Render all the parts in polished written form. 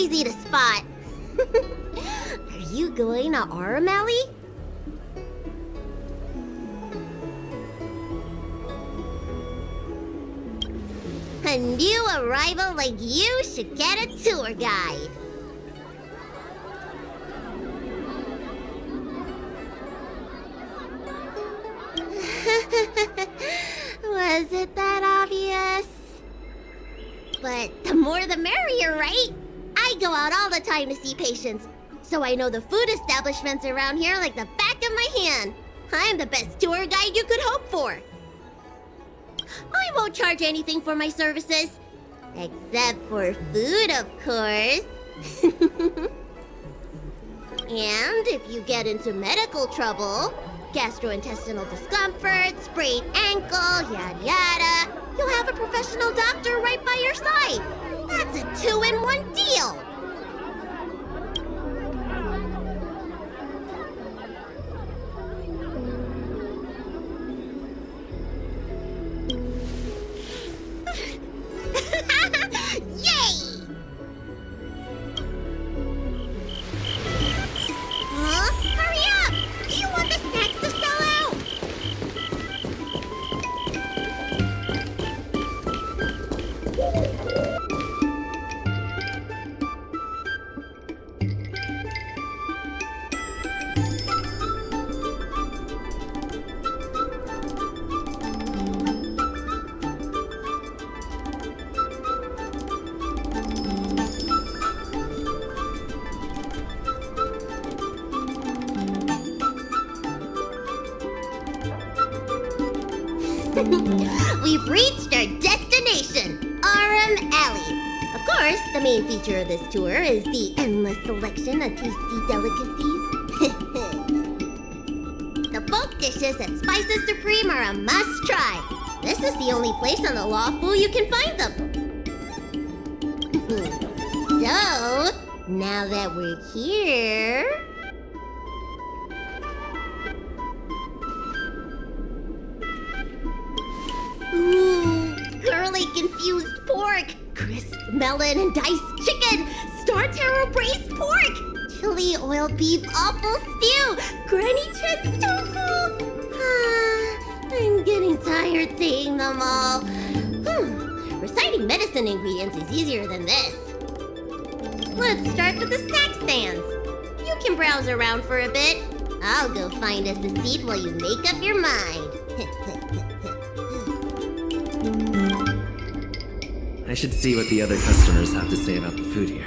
easy to spot. Are you going to Aurum Alley? A new arrival like you should get a tour guide. Was it that obvious? But the more the merrier, right? I go out all the time to see patients, so I know the food establishments around here like the back of my hand. I'm the best tour guide you could hope for. I won't charge anything for my services. Except for food, of course. And if you get into medical trouble, gastrointestinal discomfort, sprained ankle, yada yada, you'll have a professional doctor right by your side. That's a 2-in-1 deal. We've reached our destination, Aurum Alley. Of course, the main feature of this tour is the endless selection of tasty delicacies. The folk dishes at Spices Supreme are a must-try. This is the only place on the luofu you can find them. So, now that we're here... Ooh, curly confused pork, crisp melon and diced chicken, star taro braised pork, chili oil beef awful stew, granny chen's tofu. I'm getting tired saying them all. Reciting medicine ingredients is easier than this. Let's start with the snack stands. You can browse around for a bit. I'll go find us a seat while you make up your mind. I should see what the other customers have to say about the food here.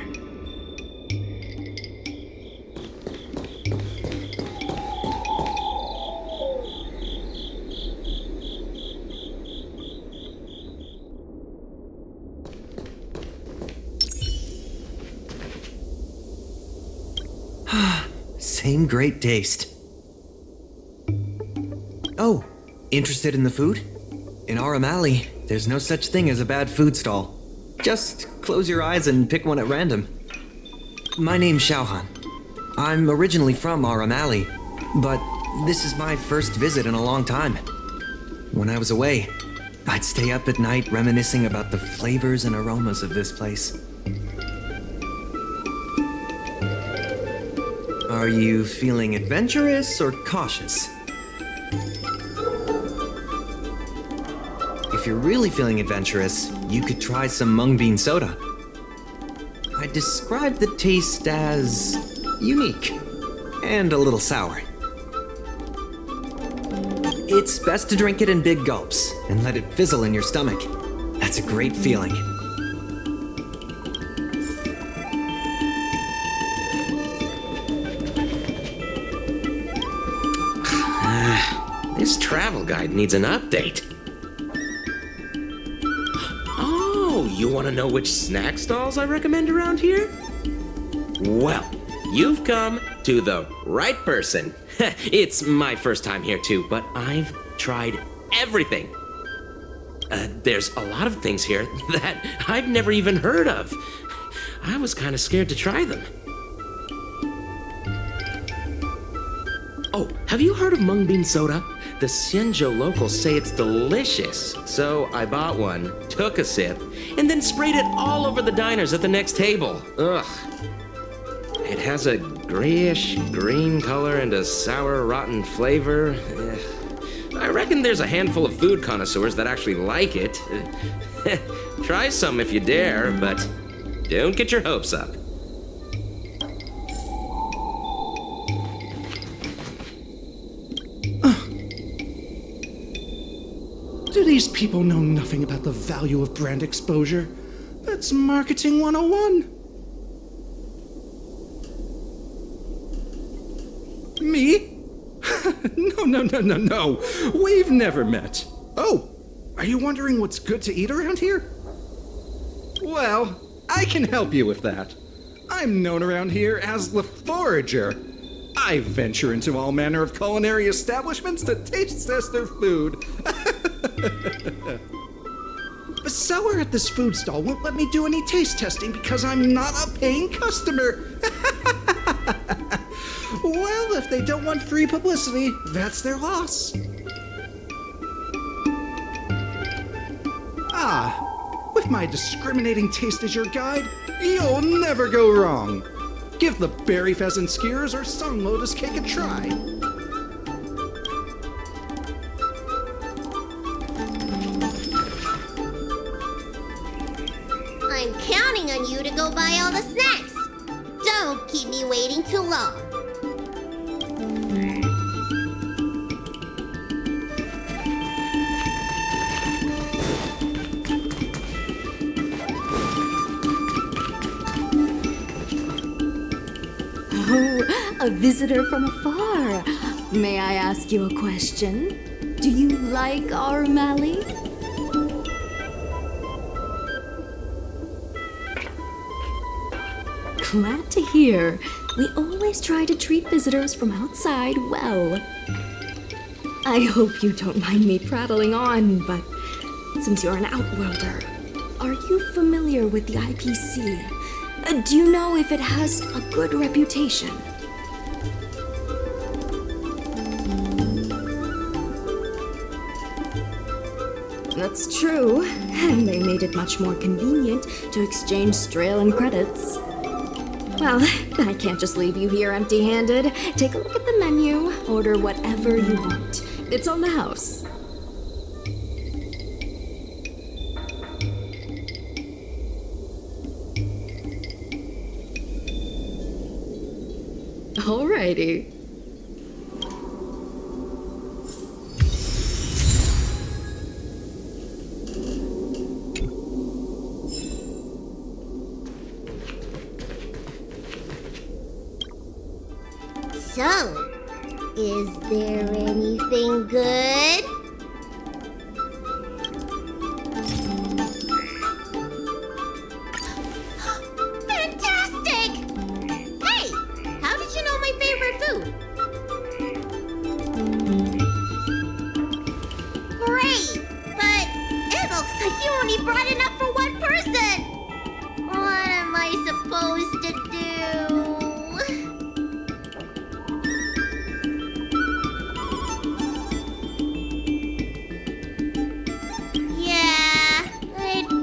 Same great taste. Oh, interested in the food? In Aurum Alley, there's no such thing as a bad food stall. Just close your eyes and pick one at random. My name's Xiaohan. I'm originally from Aurum Alley, but this is my first visit in a long time. When I was away, I'd stay up at night reminiscing about the flavors and aromas of this place. Are you feeling adventurous or cautious? If you're really feeling adventurous, you could try some mung bean soda. I describe the taste as unique and a little sour. It's best to drink it in big gulps and let it fizzle in your stomach. That's a great feeling. This travel guide needs an update. Oh, you want to know which snack stalls I recommend around here? Well, you've come to the right person. It's my first time here too, but I've tried everything. There's a lot of things here that I've never even heard of. I was kind of scared to try them. Oh, have you heard of mung bean soda? the Xianzhou locals say it's delicious. So I bought one, took a sip, and then sprayed it all over the diners at the next table. Ugh. It has a grayish green color and a sour, rotten flavor. I reckon there's a handful of food connoisseurs that actually like it. Try some if you dare, but don't get your hopes up. Do these people know nothing about the value of brand exposure? That's marketing 101. Me? No. We've never met. Oh, are you wondering what's good to eat around here? Well, I can help you with that. I'm known around here as the Forager. I venture into all manner of culinary establishments to taste test their food. The seller at this food stall won't let me do any taste testing because I'm not a paying customer. Well, if they don't want free publicity, that's their loss. With my discriminating taste as your guide, you'll never go wrong. Give the berry pheasant skewers or sun lotus cake a try. I'm counting on you to go buy all the snacks. Don't keep me waiting too long. A visitor from afar. May I ask you a question? Do you like Aurum? Glad to hear. We always try to treat visitors from outside well. I hope you don't mind me prattling on, but since you're an outworlder, are you familiar with the IPC? Do you know if it has a good reputation? That's true, and they made it much more convenient to exchange Strailen credits. Well, I can't just leave you here empty-handed. Take a look at the menu, order whatever you want. It's on the house. Alrighty. So, is there anything good? Fantastic! Hey, how did you know my favorite food? Great, but it looks like you only brought enough for one person. What am I supposed to do?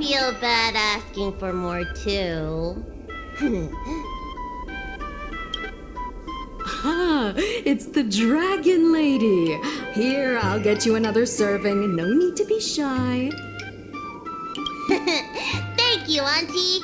Feel bad asking for more too. It's the Dragon Lady. Here, I'll get you another serving. No need to be shy. Thank you, Auntie.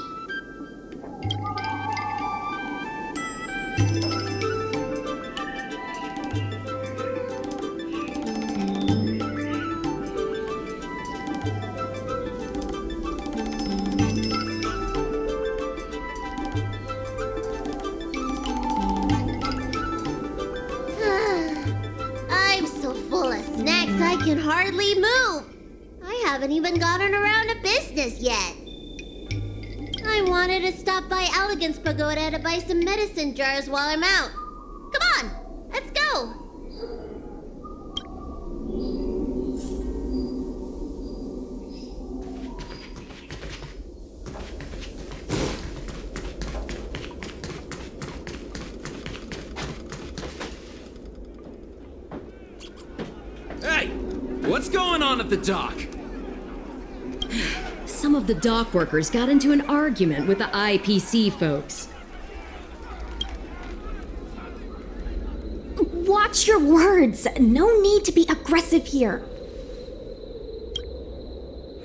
I can hardly move. I haven't even gotten around to business yet. I wanted to stop by Elegance Pagoda to buy some medicine jars while I'm out. Come on, let's go. What's going on at the dock? Some of the dock workers got into an argument with the IPC folks. Watch your words. No need to be aggressive here.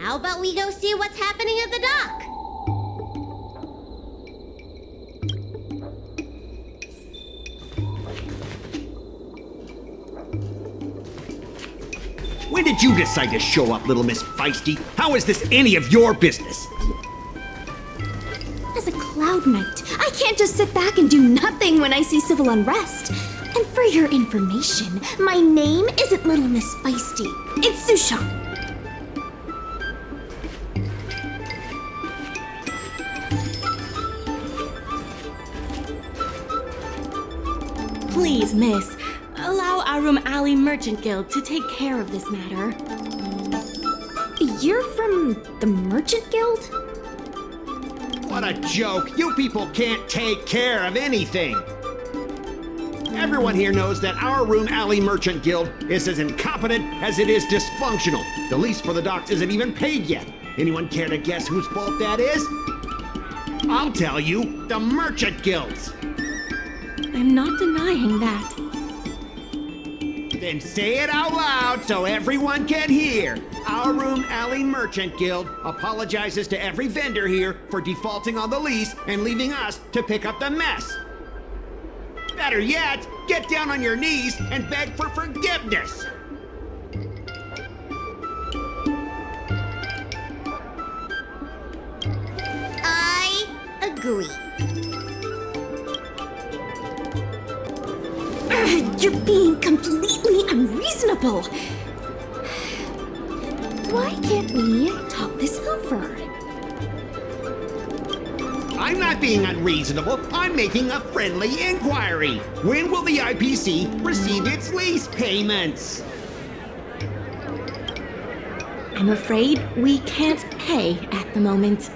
How about we go see what's happening at the dock? When did you decide to show up, little Miss Feisty? How is this any of your business? As a Cloud Knight, I can't just sit back and do nothing when I see civil unrest. And for your information, my name isn't Little Miss Feisty. It's Sushang. Please, miss, allow Aurum Alley Merchant Guild to take care of this matter. You're from the Merchant Guild? What a joke! You people can't take care of anything! Everyone here knows that our Aurum Alley Merchant Guild is as incompetent as it is dysfunctional. The lease for the docks isn't even paid yet. Anyone care to guess whose fault that is? I'll tell you, the Merchant Guild's. I'm not denying that. Then say it out loud so everyone can hear. Our Aurum Alley Merchant Guild apologizes to every vendor here for defaulting on the lease and leaving us to pick up the mess. Better yet, get down on your knees and beg for forgiveness. I agree. You're being completely unreasonable. Why can't we talk this over? I'm not being unreasonable. I'm making a friendly inquiry. When will the IPC receive its lease payments? I'm afraid we can't pay at the moment.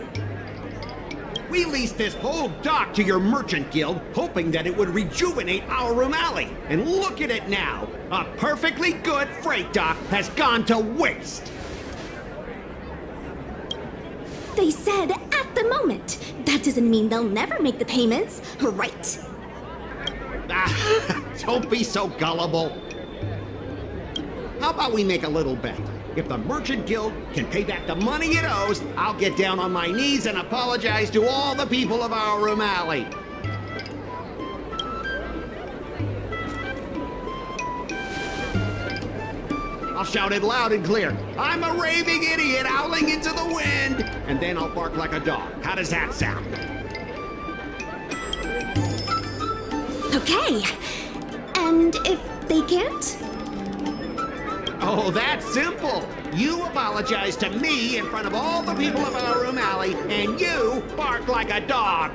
We leased this whole dock to your merchant guild, hoping that it would rejuvenate our Aurum Alley. And look at it now. A perfectly good freight dock has gone to waste. They said at the moment. That doesn't mean they'll never make the payments, right? Don't be so gullible. How about we make a little bet? If the Merchant Guild can pay back the money it owes, I'll get down on my knees and apologize to all the people of our Aurum Alley. I'll shout it loud and clear. I'm a raving idiot howling into the wind. And then I'll bark like a dog. How does that sound? Okay. And if they can't? Oh, that's simple. You apologize to me in front of all the people of our Aurum Alley, and you bark like a dog.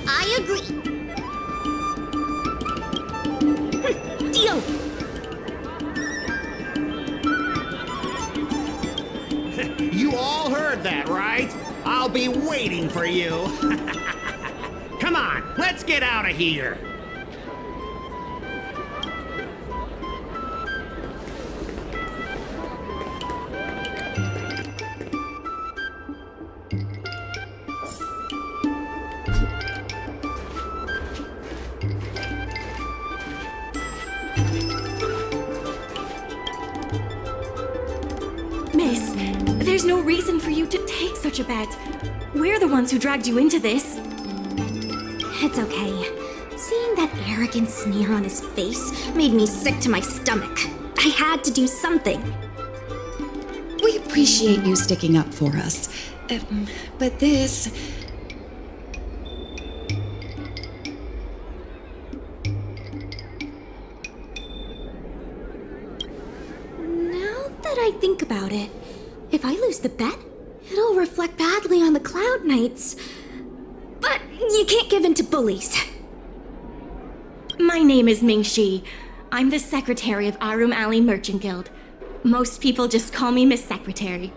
I agree. Deal. You all heard that, right? I'll be waiting for you. Come on, let's get out of here. Miss, there's no reason for you to take such a bet. We're the ones who dragged you into this. It's okay. Seeing that arrogant sneer on his face made me sick to my stomach. I had to do something. We appreciate you sticking up for us. But this... Now that I think about it, if I lose the bet, it'll reflect badly on the Cloud Knights. But you can't give in to bullies. My name is Mingxi. I'm the secretary of Aurum Alley Merchant Guild. Most people just call me Miss Secretary.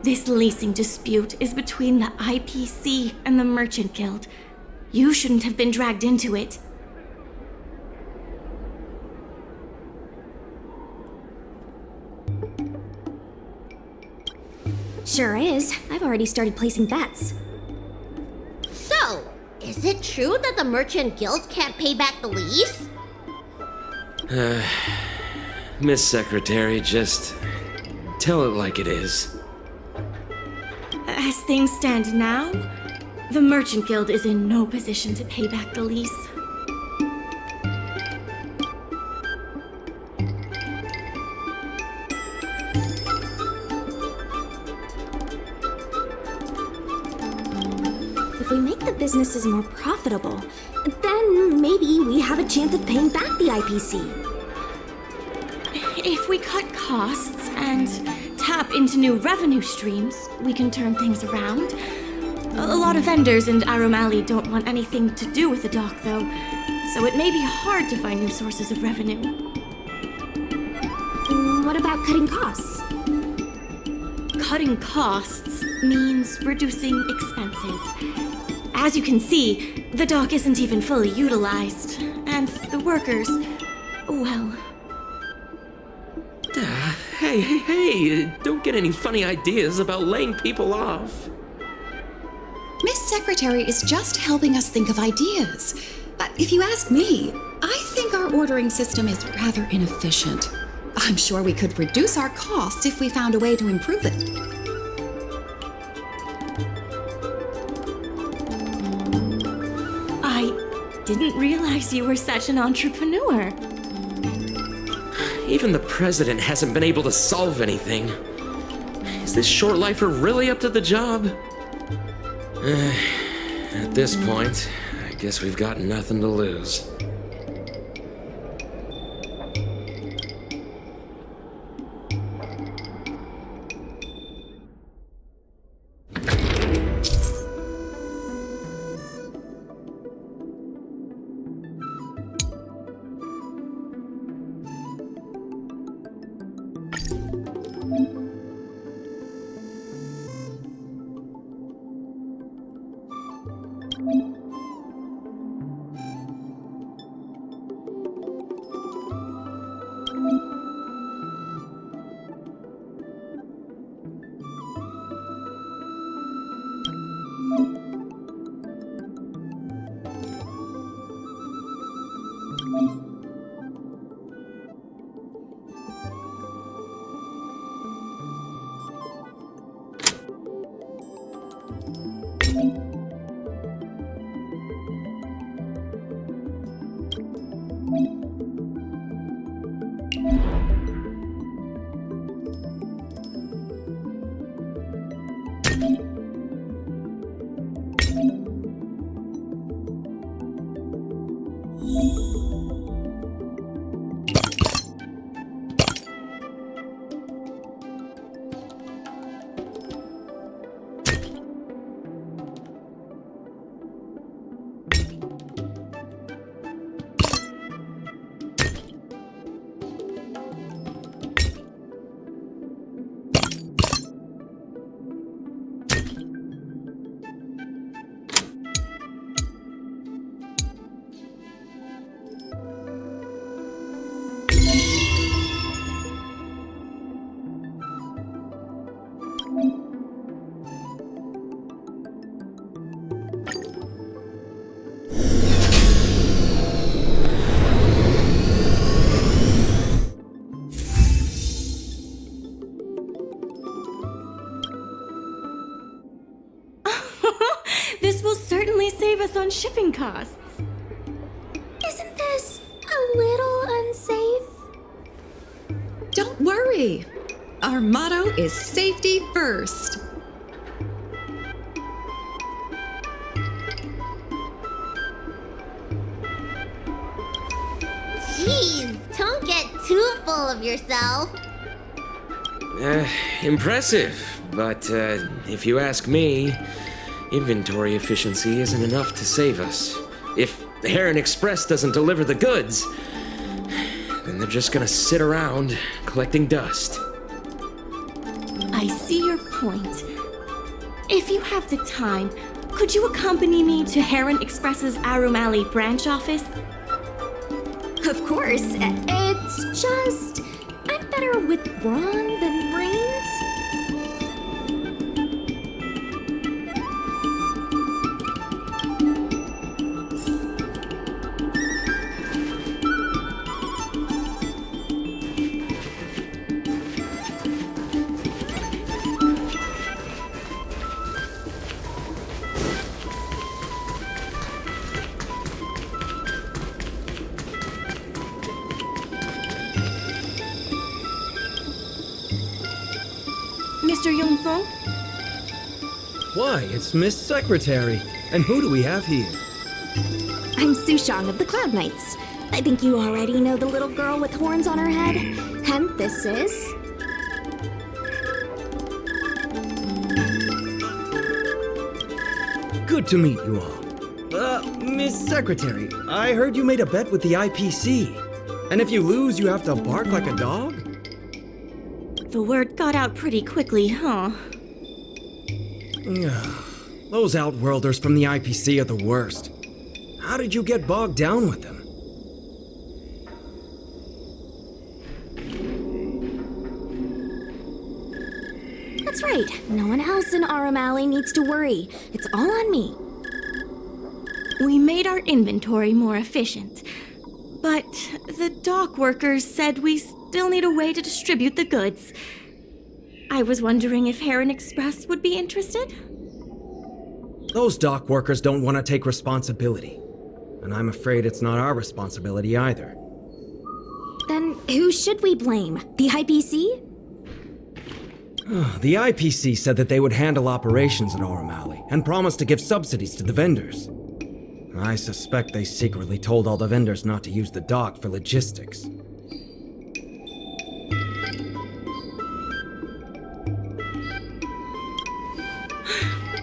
This leasing dispute is between the IPC and the Merchant Guild. You shouldn't have been dragged into it. Sure is. I've already started placing bets. So, is it true that the Merchant Guild can't pay back the lease? Miss Secretary, just tell it like it is. As things stand now, the Merchant Guild is in no position to pay back the lease. If we make the businesses more profitable, then maybe we have a chance of paying back the IPC. If we cut costs and tap into new revenue streams, we can turn things around. A lot of vendors in Aurum Alley don't want anything to do with the dock, though, so it may be hard to find new sources of revenue. What about cutting costs? Cutting costs means reducing expenses. As you can see, the dock isn't even fully utilized, and the workers, well... Hey, don't get any funny ideas about laying people off. Miss Secretary is just helping us think of ideas. But if you ask me, I think our ordering system is rather inefficient. I'm sure we could reduce our costs if we found a way to improve it. I didn't realize you were such an entrepreneur. Even the president hasn't been able to solve anything. Is this short lifer really up to the job? At this point, I guess we've got nothing to lose. This will certainly save us on shipping costs. Isn't this a little unsafe? Don't worry. Our motto is safety first. Jeez, don't get too full of yourself. Impressive, but if you ask me, inventory efficiency isn't enough to save us. If Heron Express doesn't deliver the goods, then they're just gonna sit around collecting dust. I see your point. If you have the time, could you accompany me to Heron Express's Aurum Alley branch office? Of course. It's just, I'm better with brawn than brains. Mr. Yongfeng? Why, it's Miss Secretary. And who do we have here? I'm Sushang of the Cloud Knights. I think you already know the little girl with horns on her head. And this is... Good to meet you all. Miss Secretary, I heard you made a bet with the IPC. And if you lose, you have to bark like a dog? The word got out pretty quickly, huh? Those Outworlders from the IPC are the worst. How did you get bogged down with them? That's right. No one else in Aurum Alley needs to worry. It's all on me. We made our inventory more efficient. But the dock workers said we still need a way to distribute the goods. I was wondering if Heron Express would be interested? Those dock workers don't want to take responsibility. And I'm afraid it's not our responsibility either. Then who should we blame? The IPC? The IPC said that they would handle operations in Aurum Alley and promised to give subsidies to the vendors. I suspect they secretly told all the vendors not to use the dock for logistics.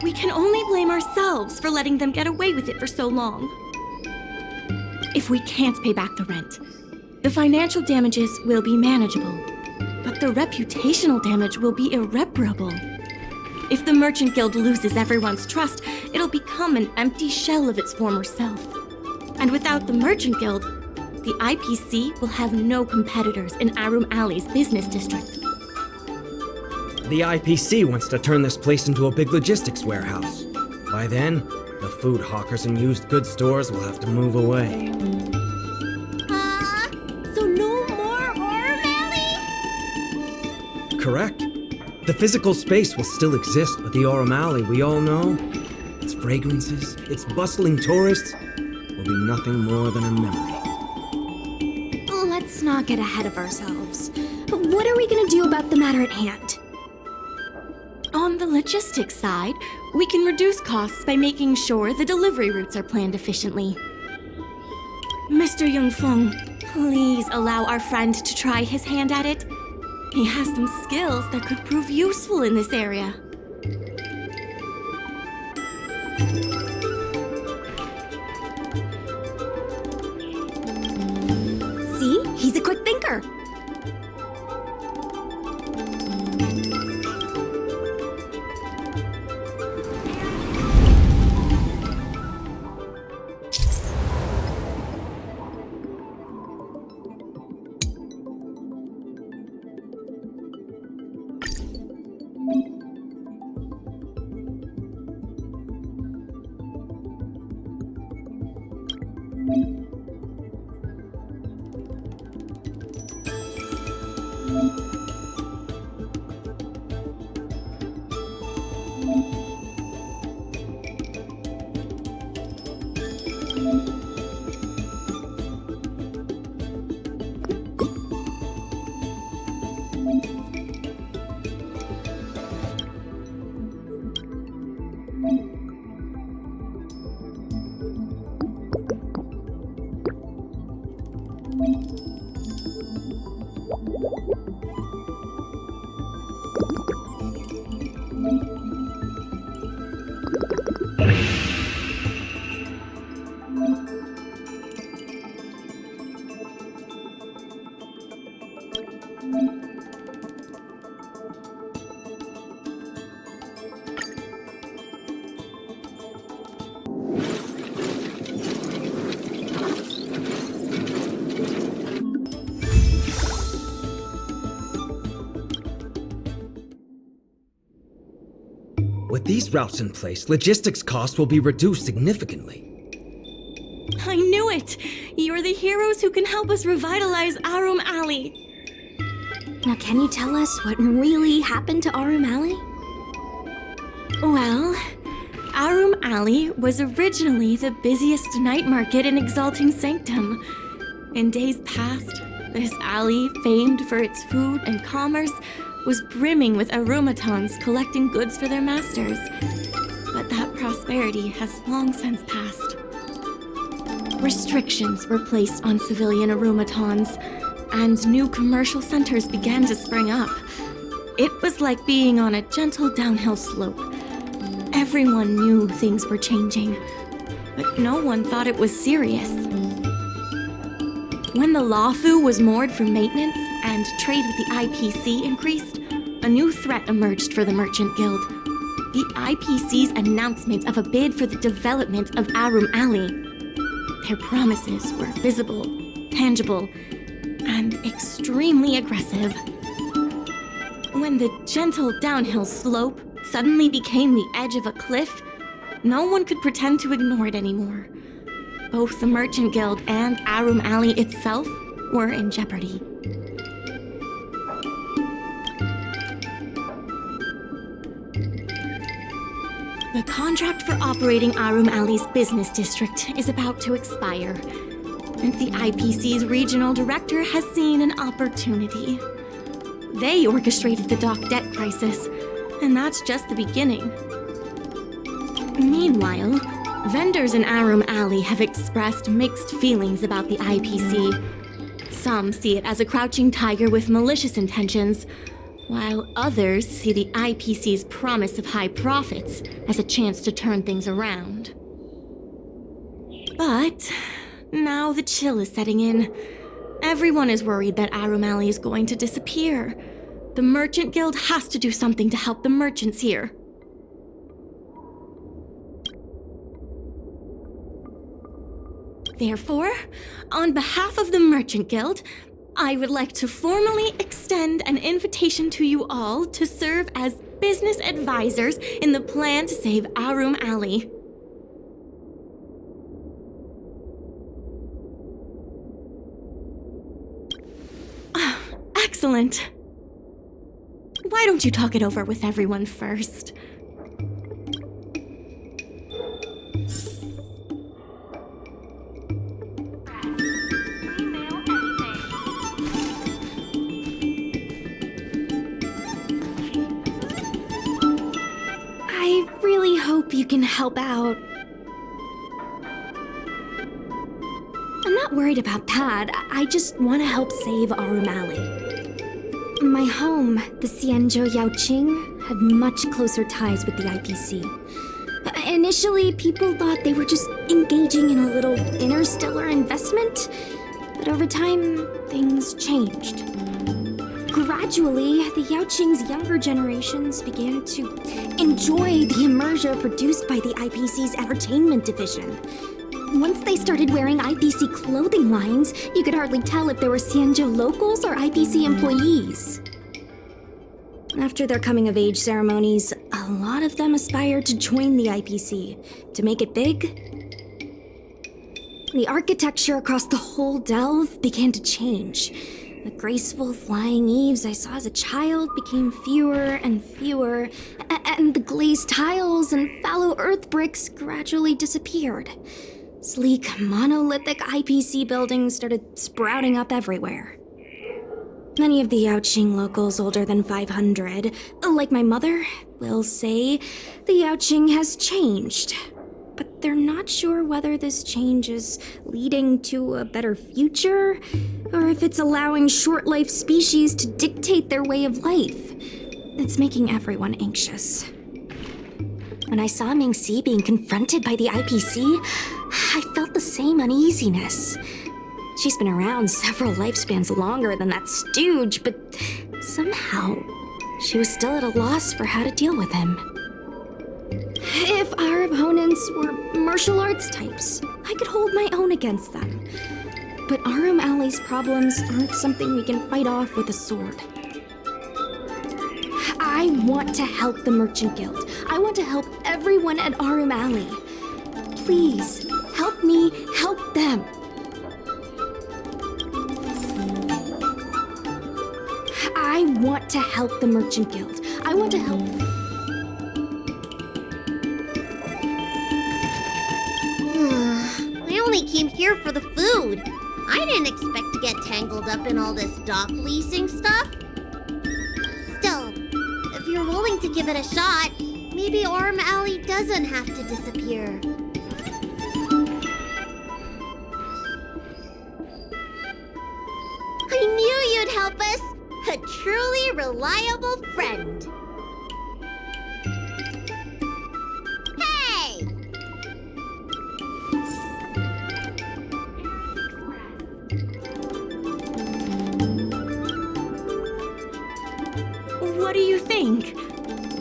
We can only blame ourselves for letting them get away with it for so long. If we can't pay back the rent, the financial damages will be manageable, but the reputational damage will be irreparable. If the Merchant Guild loses everyone's trust, it'll become an empty shell of its former self. And without the Merchant Guild, the IPC will have no competitors in Aurum Alley's business district. The IPC wants to turn this place into a big logistics warehouse. By then, the food hawkers and used goods stores will have to move away. So no more Aurum Alley? Correct. The physical space will still exist, but the Aurum Alley we all know, its fragrances, its bustling tourists, will be nothing more than a memory. Let's not get ahead of ourselves. What are we gonna do about the matter at hand? On the logistics side, we can reduce costs by making sure the delivery routes are planned efficiently. Mr. Yongfeng, please allow our friend to try his hand at it. He has some skills that could prove useful in this area. See? He's a quick thinker. With these routes in place, logistics costs will be reduced significantly. I knew it! You're the heroes who can help us revitalize Aurum Alley. Now, can you tell us what really happened to Aurum Alley? Well, Aurum Alley was originally the busiest night market in Exalting Sanctum. In days past, this alley, famed for its food and commerce, was brimming with aromatons collecting goods for their masters. But that prosperity has long since passed. Restrictions were placed on civilian aromatons, and new commercial centers began to spring up. It was like being on a gentle downhill slope. Everyone knew things were changing, but no one thought it was serious. When the luofu was moored for maintenance and trade with the IPC increased, a new threat emerged for the Merchant Guild. The IPC's announcement of a bid for the development of Aurum Alley. Their promises were visible, tangible, and extremely aggressive. When the gentle downhill slope suddenly became the edge of a cliff, no one could pretend to ignore it anymore. Both the Merchant Guild and Aurum Alley itself were in jeopardy. The contract for operating Aurum Alley's business district is about to expire, and the IPC's regional director has seen an opportunity. They orchestrated the dock debt crisis, and that's just the beginning. Meanwhile, vendors in Aurum Alley have expressed mixed feelings about the IPC. Some see it as a crouching tiger with malicious intentions, while others see the IPC's promise of high profits as a chance to turn things around. But now the chill is setting in. Everyone is worried that Aurum Alley is going to disappear. The Merchant Guild has to do something to help the merchants here. Therefore, on behalf of the Merchant Guild, I would like to formally extend an invitation to you all to serve as business advisors in the plan to save Aurum Alley. Excellent. Why don't you talk it over with everyone first? I really hope you can help out. I'm not worried about that. I just want to help save Aurum Alley. My home, the Xianzhou yaqing, had much closer ties with the IPC. Initially, people thought they were just engaging in a little interstellar investment, but over time, things changed. Gradually, the Yaqing's younger generations began to enjoy the immersion produced by the IPC's entertainment division. Once they started wearing IPC clothing lines, you could hardly tell if they were Xianzhou locals or IPC employees. After their coming-of-age ceremonies, a lot of them aspired to join the IPC. To make it big, the architecture across the whole delve began to change. The graceful flying eaves I saw as a child became fewer and fewer, and the glazed tiles and fallow earth bricks gradually disappeared. Sleek, monolithic IPC buildings started sprouting up everywhere. Many of the Yaqing locals older than 500, like my mother, will say the Yaqing has changed. But they're not sure whether this change is leading to a better future, or if it's allowing short-life species to dictate their way of life. It's making everyone anxious. When I saw Mingxi being confronted by the IPC, I felt the same uneasiness. She's been around several lifespans longer than that stooge, but somehow she was still at a loss for how to deal with him. If our opponents were martial arts types, I could hold my own against them. But Aurum Alley's problems aren't something we can fight off with a sword. I want to help the Merchant Guild. I want to help everyone at Aurum Alley. Please, help me help them. I want to help the Merchant Guild. I want to help... I only came here for the food. I didn't expect to get tangled up in all this dock leasing stuff. Still, if you're willing to give it a shot, maybe Aurum Alley doesn't have to disappear. I knew you'd help us! A truly reliable friend. Hey! What do you think?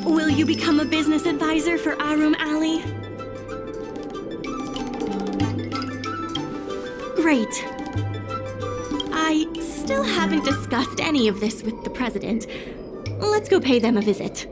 Will you become a business advisor for Aurum Alley? Great. I still haven't discussed any of this with the president. Let's go pay them a visit.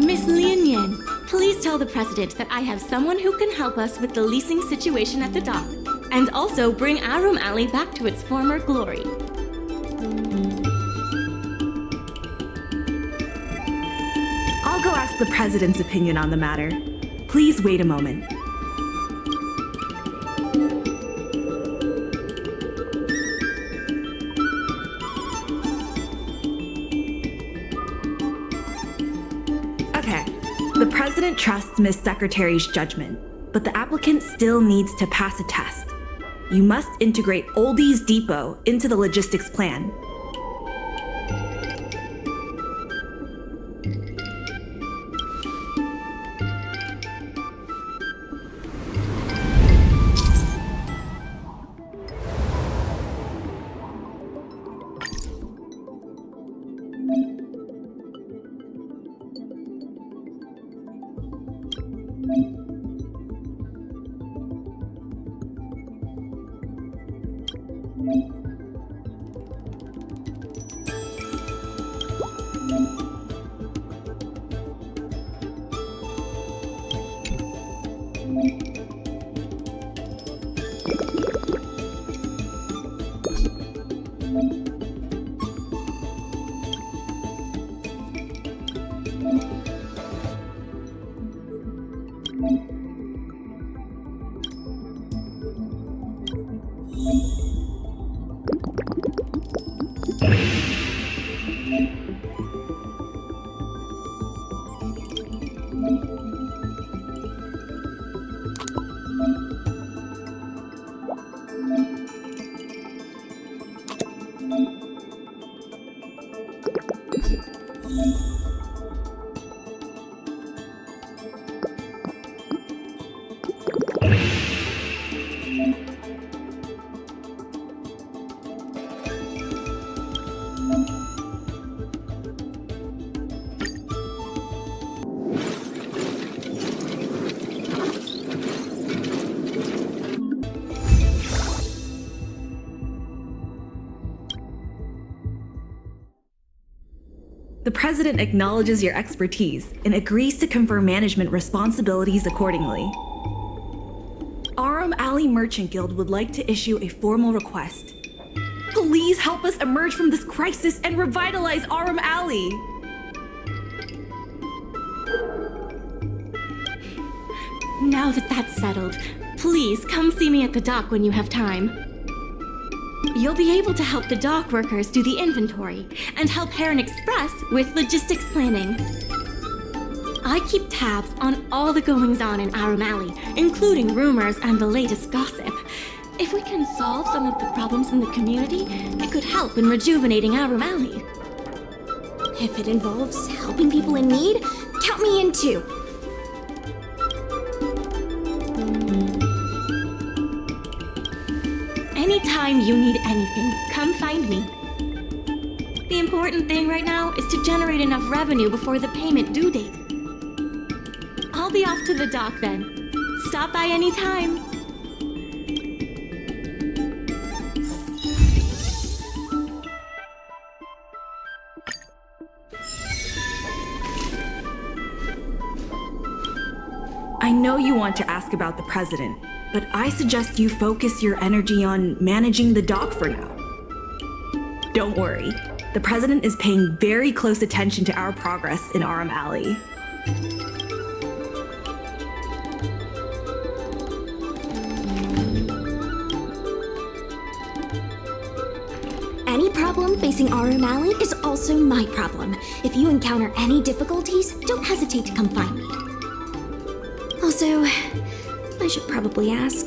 Miss Lian, please tell the president that I have someone who can help us with the leasing situation at the dock, and also bring Aurum Alley back to its former glory. I'll go ask the president's opinion on the matter. Please wait a moment. Okay, the president trusts Ms. Secretary's judgment, but the applicant still needs to pass a test. You must integrate Oldie's Depot into the logistics plan. The president acknowledges your expertise and agrees to confer management responsibilities accordingly. Aurum Alley Merchant Guild would like to issue a formal request. Please help us emerge from this crisis and revitalize Aurum Alley! Now that that's settled, please come see me at the dock when you have time. You'll be able to help the dock workers do the inventory and help Heron Express with logistics planning. I keep tabs on all the goings-on in Aurum Alley, including rumors and the latest gossip. If we can solve some of the problems in the community, it could help in rejuvenating Aurum Alley. If it involves helping people in need, count me in too. Anytime you need anything, come find me. The important thing right now is to generate enough revenue before the payment due date. I'll be off to the dock then. Stop by anytime. I know you want to ask about the president, but I suggest you focus your energy on managing the dock for now. Don't worry, the president is paying very close attention to our progress in Aurum Alley. Any problem facing Aurum Alley is also my problem. If you encounter any difficulties, don't hesitate to come find me. Also, I should probably ask,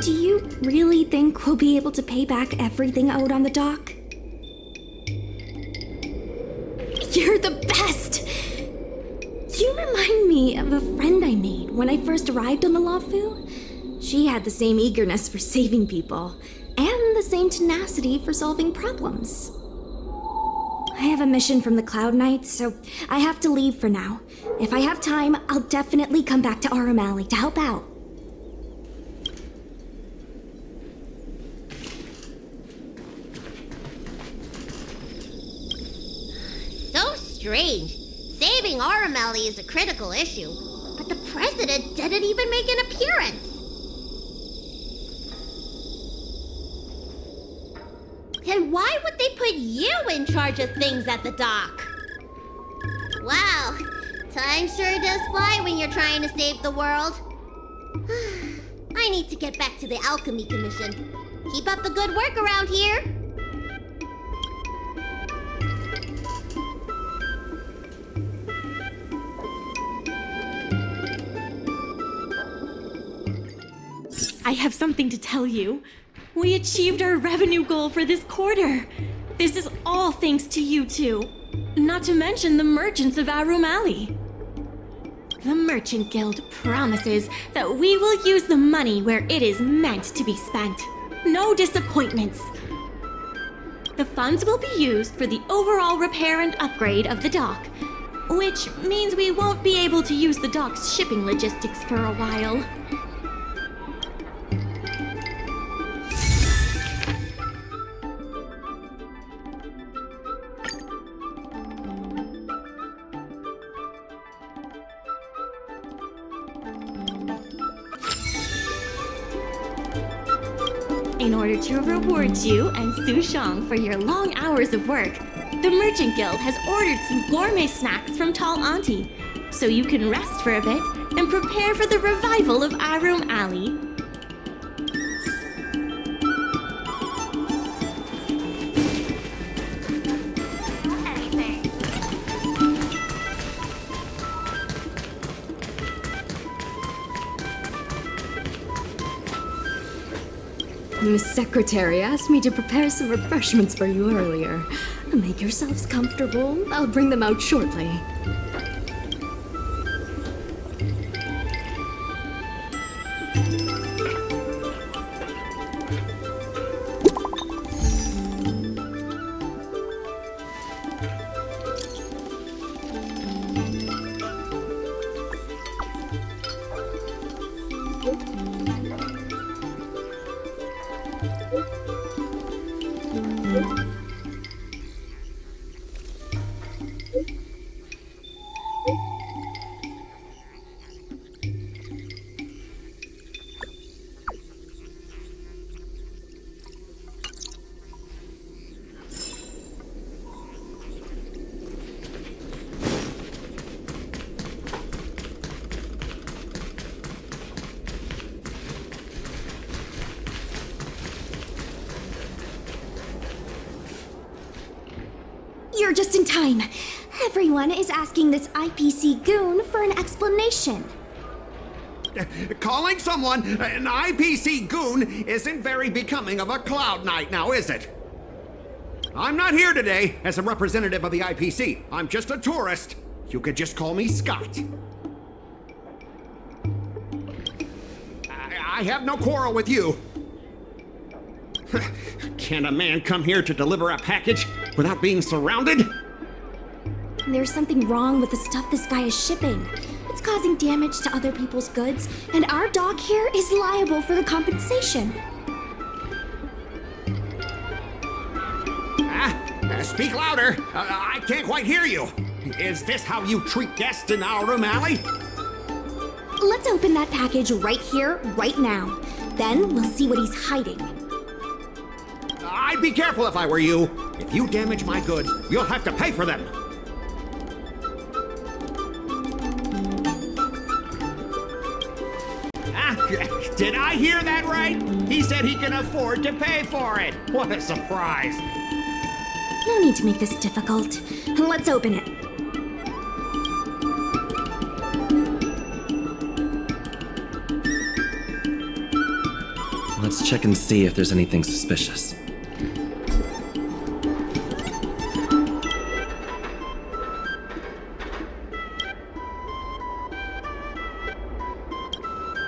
do you really think we'll be able to pay back everything owed on the dock? You're the best! You remind me of a friend I made when I first arrived on the luofu. She had the same eagerness for saving people, and the same tenacity for solving problems. I have a mission from the Cloud Knights, so I have to leave for now. If I have time, I'll definitely come back to Aurum Alley to help out. So strange. Saving Aurum Alley is a critical issue, but the president didn't even make an appearance. Then why would they put you in charge of things at the dock? Wow, time sure does fly when you're trying to save the world. I need to get back to the Alchemy Commission. Keep up the good work around here. I have something to tell you. We achieved our revenue goal for this quarter. This is all thanks to you two. Not to mention the merchants of Aurum Alley. The Merchant Guild promises that we will use the money where it is meant to be spent. No disappointments. The funds will be used for the overall repair and upgrade of the dock, which means we won't be able to use the dock's shipping logistics for a while. In order to reward you and Sushang for your long hours of work, the Merchant Guild has ordered some gourmet snacks from Tall Auntie, so you can rest for a bit and prepare for the revival of Aurum Alley. Miss Secretary asked me to prepare some refreshments for you earlier. Make yourselves comfortable. I'll bring them out shortly. You're just in time. Everyone is asking this IPC goon for an explanation. Calling someone an IPC goon isn't very becoming of a Cloud Knight now, is it? I'm not here today as a representative of the IPC. I'm just a tourist. You could just call me Scott. I have no quarrel with you. Can a man come here to deliver a package without being surrounded? There's something wrong with the stuff this guy is shipping. It's causing damage to other people's goods, and our dog here is liable for the compensation. Speak louder. I can't quite hear you. Is this how you treat guests in Aurum Alley? Let's open that package right here, right now. Then we'll see what he's hiding. I'd be careful if I were you. If you damage my goods, you'll have to pay for them. Did I hear that right? He said he can afford to pay for it. What a surprise. No need to make this difficult. Let's open it. Let's check and see if there's anything suspicious.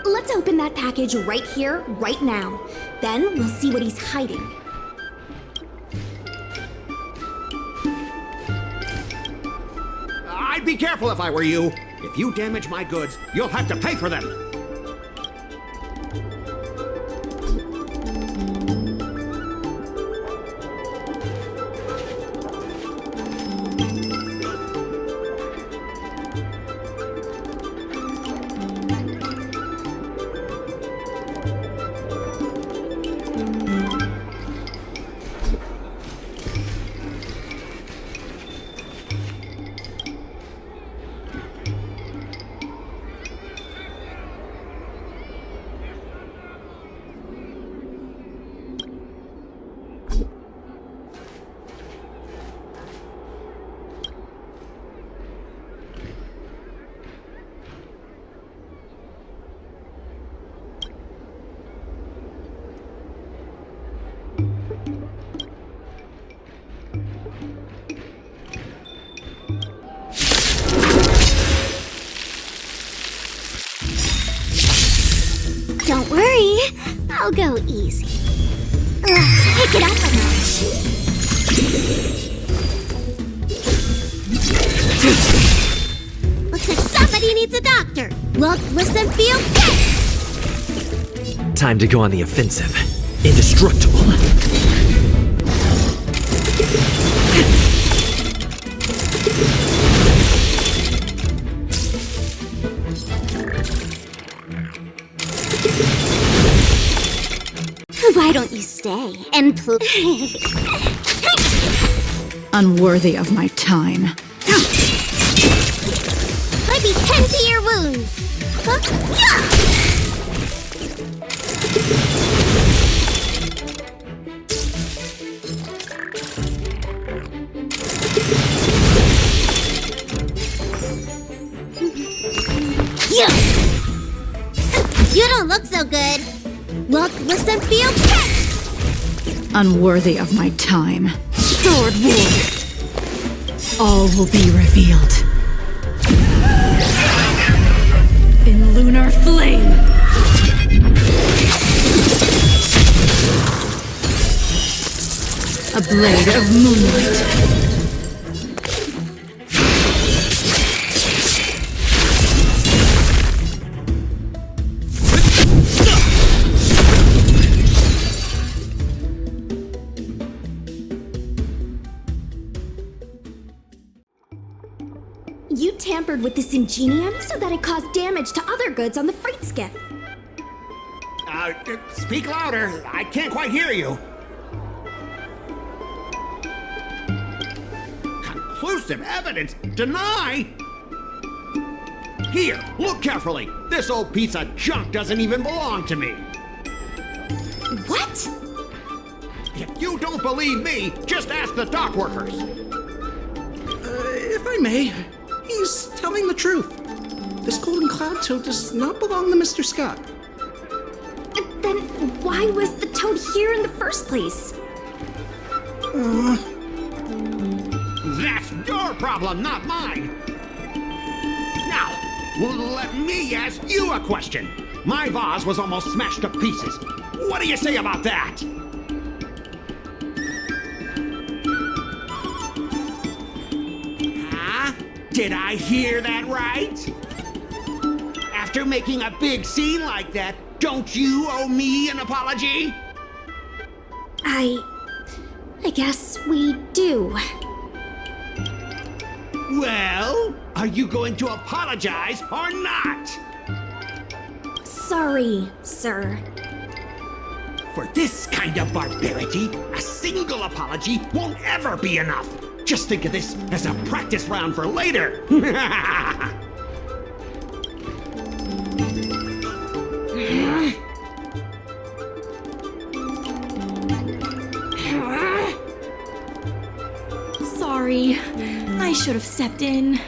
Let's open that package right here, right now. Then we'll see what he's hiding. I'd be careful if I were you. If you damage my goods, you'll have to pay for them. Don't worry, I'll go easy. Pick it up a notch. Looks like somebody needs a doctor. Look, listen, feel, get! Time to go on the offensive. Indestructible. Why don't you stay and Unworthy of my time. Let me tend to your wounds. You don't look so good. Look, listen, feel, catch! Unworthy of my time. Sword warrior. All will be revealed. In lunar flame. A blade of moonlight. You tampered with this ingenium so that it caused damage to other goods on the freight skiff. Speak louder. I can't quite hear you. Conclusive evidence? Deny? Here, look carefully. This old piece of junk doesn't even belong to me. What? If you don't believe me, just ask the dock workers. If I may, he's telling the truth. This golden cloud toad does not belong to Mr. Scott. Then why was the toad here in the first place? That's your problem, not mine. Now, let me ask you a question. My vase was almost smashed to pieces. What do you say about that? Huh? Did I hear that right? After making a big scene like that, don't you owe me an apology? I guess we do. Well, are you going to apologize or not? Sorry, sir. For this kind of barbarity, a single apology won't ever be enough. Just think of this as a practice round for later. Sorry, I should have stepped in.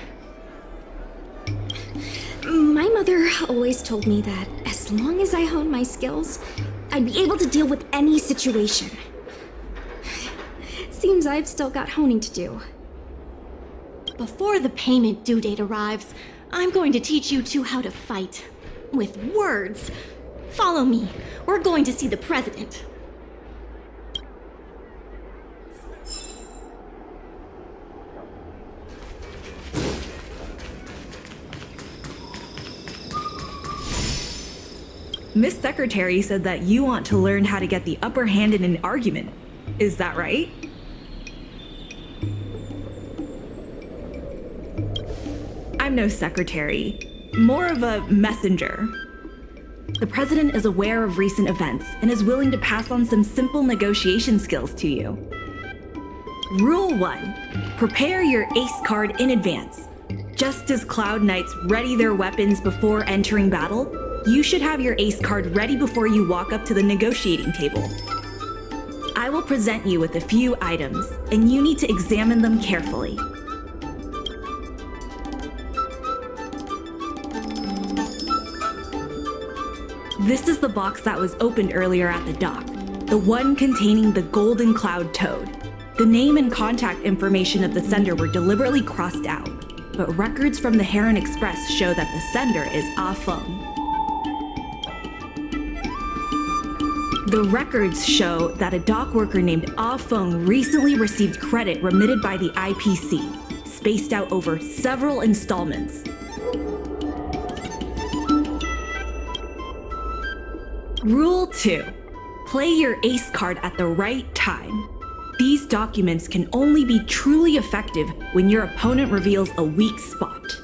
My mother always told me that as long as I honed my skills, I'd be able to deal with any situation. Seems I've still got honing to do. Before the payment due date arrives, I'm going to teach you two how to fight. With words. Follow me. We're going to see the president. Miss Secretary said that you want to learn how to get the upper hand in an argument. Is that right? I'm no secretary, more of a messenger. The president is aware of recent events and is willing to pass on some simple negotiation skills to you. Rule 1. Prepare your ace card in advance. Just as Cloud Knights ready their weapons before entering battle, you should have your ace card ready before you walk up to the negotiating table. I will present you with a few items, and you need to examine them carefully. This is the box that was opened earlier at the dock, the one containing the Golden Cloud Toad. The name and contact information of the sender were deliberately crossed out, but records from the Heron Express show that the sender is Feng. The records show that a dock worker named Feng recently received credit remitted by the IPC, spaced out over several installments. Rule 2. Play your ace card at the right time. These documents can only be truly effective when your opponent reveals a weak spot.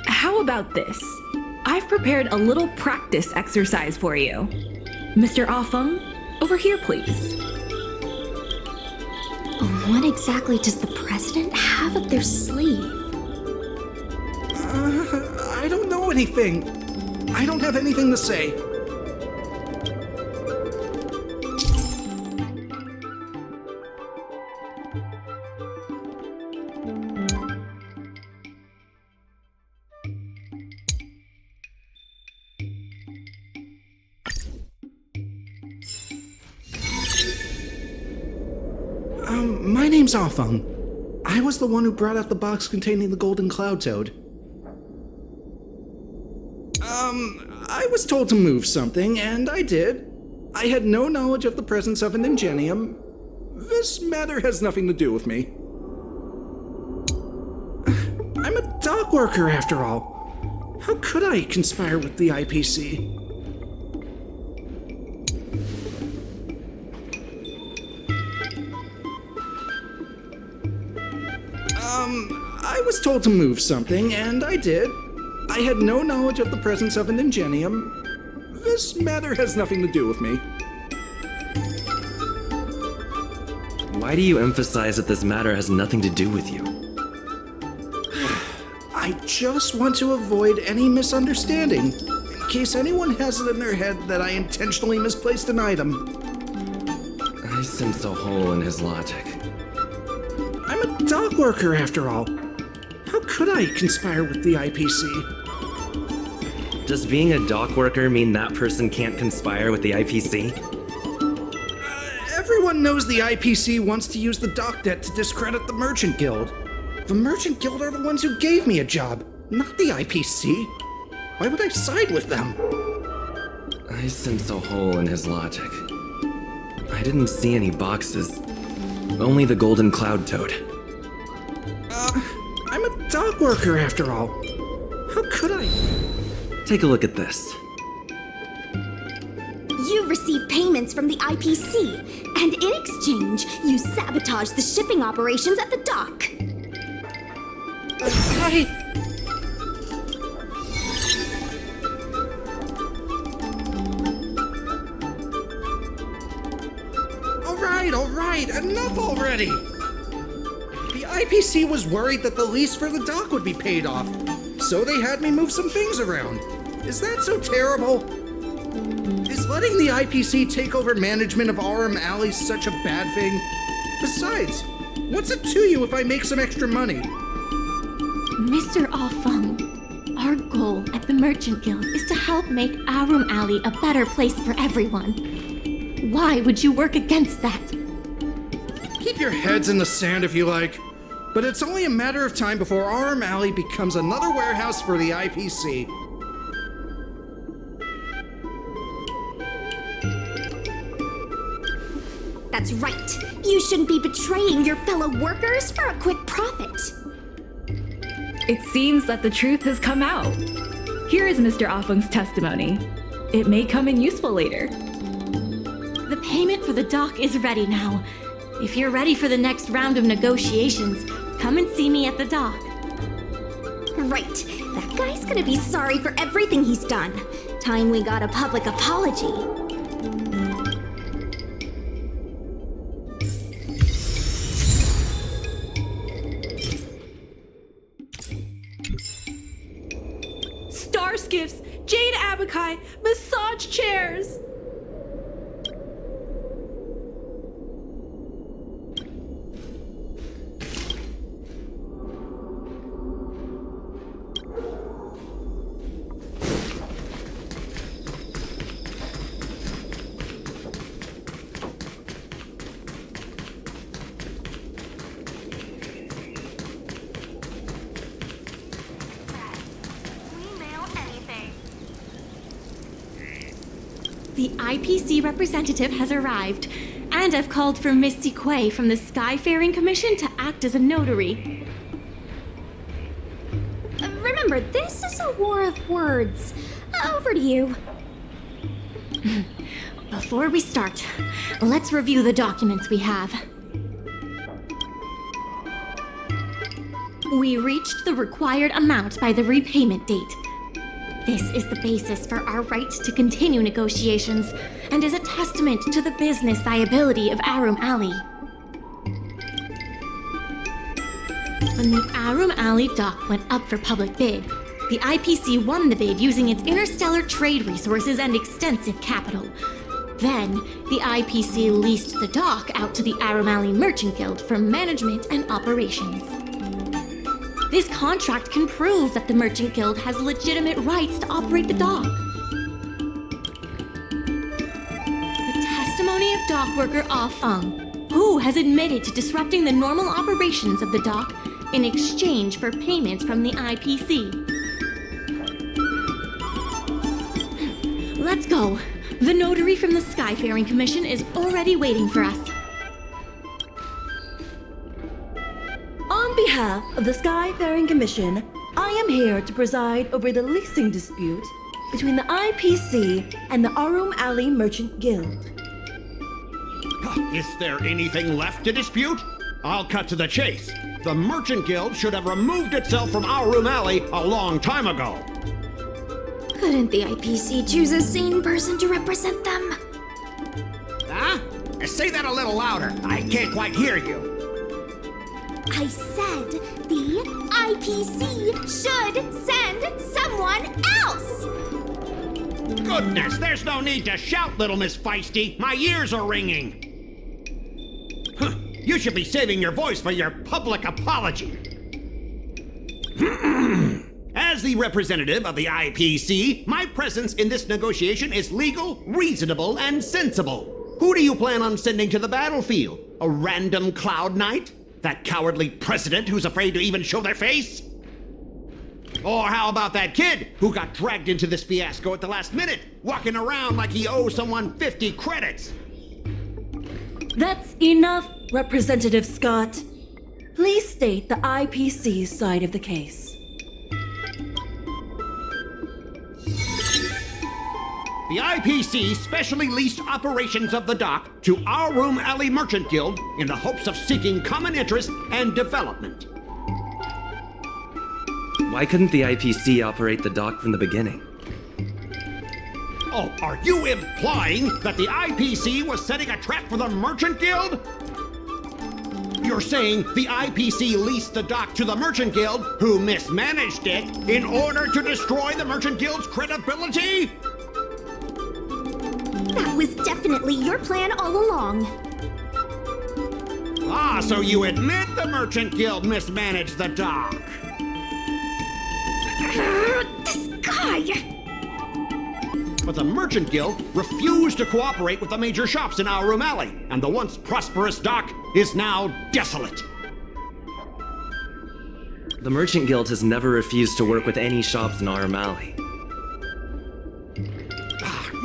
How about this? I've prepared a little practice exercise for you. Mr. Feng, over here, please. What exactly does the president have up their sleeve? I don't know anything. I don't have anything to say. My name's Feng. I was the one who brought out the box containing the Golden Cloud Toad. I was told to move something, and I did. I had no knowledge of the presence of an ingenium. This matter has nothing to do with me. I'm a dock worker, after all. How could I conspire with the IPC? I was told to move something, and I did. I had no knowledge of the presence of an ingenium. This matter has nothing to do with me. Why do you emphasize that this matter has nothing to do with you? I just want to avoid any misunderstanding, in case anyone has it in their head that I intentionally misplaced an item. I sense a hole in his logic. I'm a dock worker, after all. How could I conspire with the IPC? Does being a dock worker mean that person can't conspire with the IPC? Everyone Everyone knows the IPC wants to use the dock debt to discredit the Merchant Guild. The Merchant Guild are the ones who gave me a job, not the IPC. Why would I side with them? I sense a hole in his logic. I didn't see any boxes. Only the golden cloud toad. I'm a dock worker after all. How could I? Take a look at this. You've received payments from the IPC, and in exchange, you sabotage the shipping operations at the dock. All right, enough already! The IPC was worried that the lease for the dock would be paid off, so they had me move some things around. Is that so terrible? Is letting the IPC take over management of Aurum Alley such a bad thing? Besides, what's it to you if I make some extra money? Mr. Feng, our goal at the Merchant Guild is to help make Aurum Alley a better place for everyone. Why would you work against that? Keep your heads in the sand if you like, but it's only a matter of time before Aurum Alley becomes another warehouse for the IPC. That's right. You shouldn't be betraying your fellow workers for a quick profit. It seems that the truth has come out. Here is Mr. Feng's testimony. It may come in useful later. The payment for the dock is ready now. If you're ready for the next round of negotiations, come and see me at the dock. Right. That guy's gonna be sorry for everything he's done. Time we got a public apology. Star skiffs, jade abakai, massage chairs. The IPC representative has arrived, and I've called for Miss Qingque from the Skyfaring Commission to act as a notary. Remember, this is a war of words. Over to you. Before we start, let's review the documents we have. We reached the required amount by the repayment date. This is the basis for our right to continue negotiations and is a testament to the business viability of Aurum Alley. When the Aurum Alley dock went up for public bid, the IPC won the bid using its interstellar trade resources and extensive capital. Then, the IPC leased the dock out to the Aurum Alley Merchant Guild for management and operations. This contract can prove that the Merchant Guild has legitimate rights to operate the dock. The testimony of dock worker Feng, who has admitted to disrupting the normal operations of the dock in exchange for payments from the IPC. Let's go. The notary from the Skyfaring Commission is already waiting for us. On behalf of the Skyfaring Commission, I am here to preside over the leasing dispute between the IPC and the Aurum Alley Merchant Guild. Is there anything left to dispute? I'll cut to the chase. The Merchant Guild should have removed itself from Aurum Alley a long time ago. Couldn't the IPC choose a sane person to represent them? Huh? Say that a little louder. I can't quite hear you. I said the IPC should send someone else! Goodness, there's no need to shout, little Miss Feisty. My ears are ringing. You should be saving your voice for your public apology. As the representative of the IPC, my presence in this negotiation is legal, reasonable, and sensible. Who do you plan on sending to the battlefield? A random cloud knight? That cowardly president who's afraid to even show their face? Or how about that kid who got dragged into this fiasco at the last minute, walking around like he owes someone 50 credits? That's enough, Representative Scott. Please state the IPC's side of the case. The IPC specially leased operations of the dock to Aurum Alley Merchant Guild in the hopes of seeking common interest and development. Why couldn't the IPC operate the dock from the beginning? Oh, are you implying that the IPC was setting a trap for the Merchant Guild? You're saying the IPC leased the dock to the Merchant Guild, who mismanaged it, in order to destroy the Merchant Guild's credibility? That was definitely your plan all along. Ah, so you admit the Merchant Guild mismanaged the dock? This guy! But the Merchant Guild refused to cooperate with the major shops in Aurum Alley, and the once prosperous dock is now desolate. The Merchant Guild has never refused to work with any shops in Aurum Alley.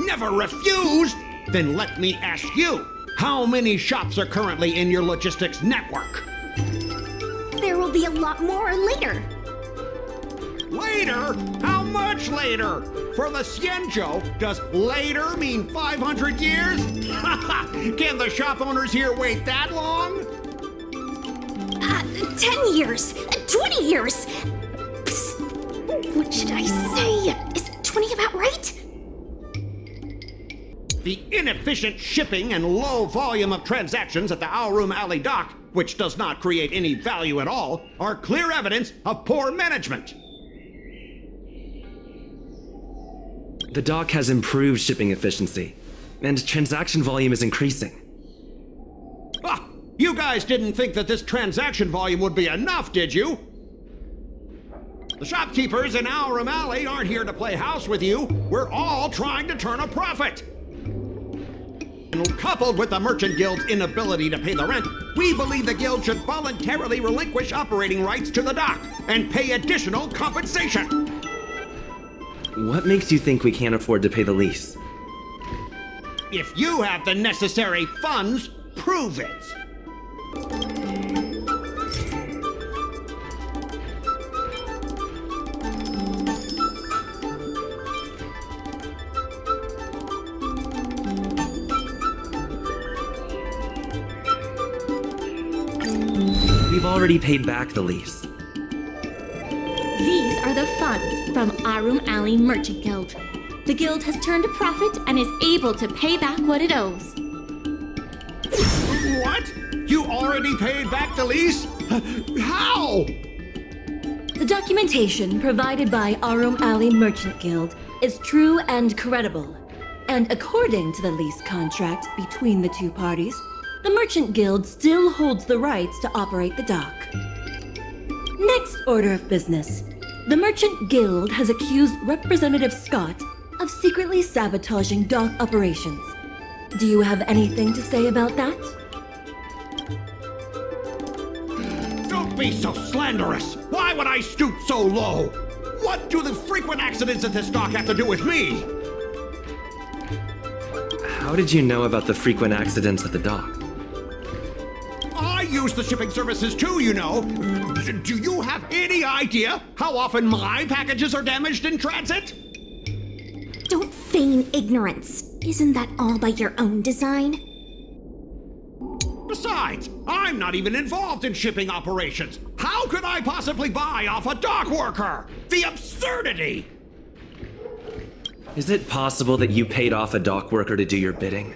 Never refused? Then let me ask you, how many shops are currently in your logistics network? There will be a lot more later. Later? How much later? For the xianzhou, does later mean 500 years? Can the shop owners here wait that long? 10 years, 20 years. Psst. What should I say? Is 20 about right? The inefficient shipping and low volume of transactions at the Aurum Alley dock, which does not create any value at all, are clear evidence of poor management. The dock has improved shipping efficiency, and transaction volume is increasing. Ah, you guys didn't think that this transaction volume would be enough, did you? The shopkeepers in Aurum Alley aren't here to play house with you. We're all trying to turn a profit. And coupled with the Merchant Guild's inability to pay the rent, we believe the guild should voluntarily relinquish operating rights to the dock and pay additional compensation. What makes you think we can't afford to pay the lease? If you have the necessary funds, prove it. We've already paid back the lease. These are the funds from Aurum Alley Merchant Guild. The guild has turned a profit and is able to pay back what it owes. What? You already paid back the lease? How? The documentation provided by Aurum Alley Merchant Guild is true and credible. And according to the lease contract between the two parties, the Merchant Guild still holds the rights to operate the dock. Next order of business. The Merchant Guild has accused Representative Scott of secretly sabotaging dock operations. Do you have anything to say about that? Don't be so slanderous! Why would I stoop so low? What do the frequent accidents at this dock have to do with me? How did you know about the frequent accidents at the dock? I use the shipping services too, you know. Do you have any idea how often my packages are damaged in transit? Don't feign ignorance. Isn't that all by your own design? Besides, I'm not even involved in shipping operations. How could I possibly buy off a dock worker? The absurdity! Is it possible that you paid off a dock worker to do your bidding?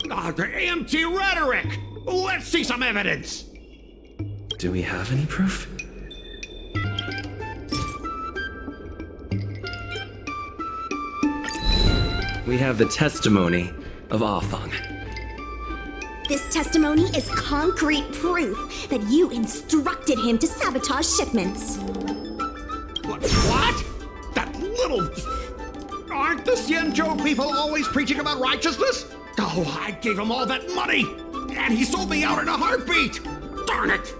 The empty rhetoric! Let's see some evidence! Do we have any proof? We have the testimony of Afang. This testimony is concrete proof that you instructed him to sabotage shipments. What? That little... Aren't the Xianzhou people always preaching about righteousness? Oh, I gave him all that money! And he sold me out in a heartbeat! Darn it!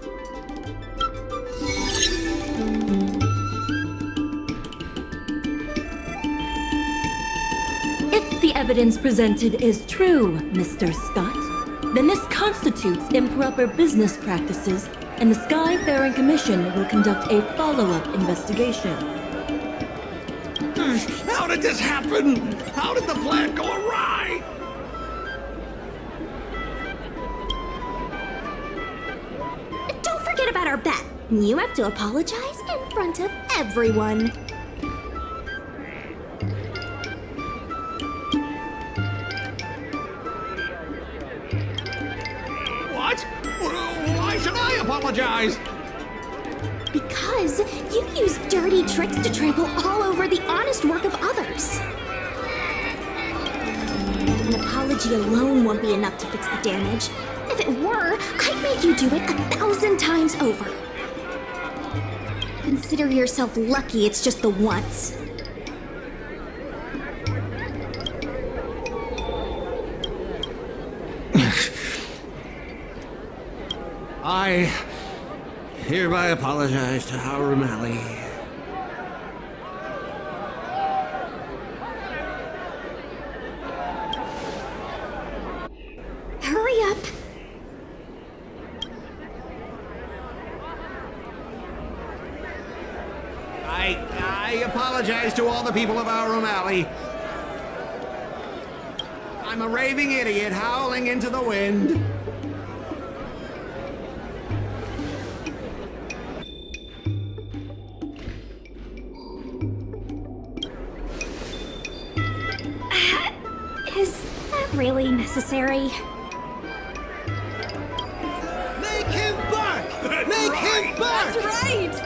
If the evidence presented is true, Mr. Scott, then this constitutes improper business practices, and the Skyfaring Commission will conduct a follow-up investigation. How did this happen? How did the plan go awry? Don't forget about our bet. You have to apologize in front of everyone. What? Why should I apologize? Because you use dirty tricks to trample all over the honest work of others. An apology alone won't be enough to fix the damage. If it were, I'd make you do it 1,000 times over. Consider yourself lucky it's just the once. I hereby apologize to Aurum. Hurry up. I apologize to all the people of Aurum. I'm a raving idiot howling into the wind. Is that really necessary? Make him bark! Make him bark! That's right!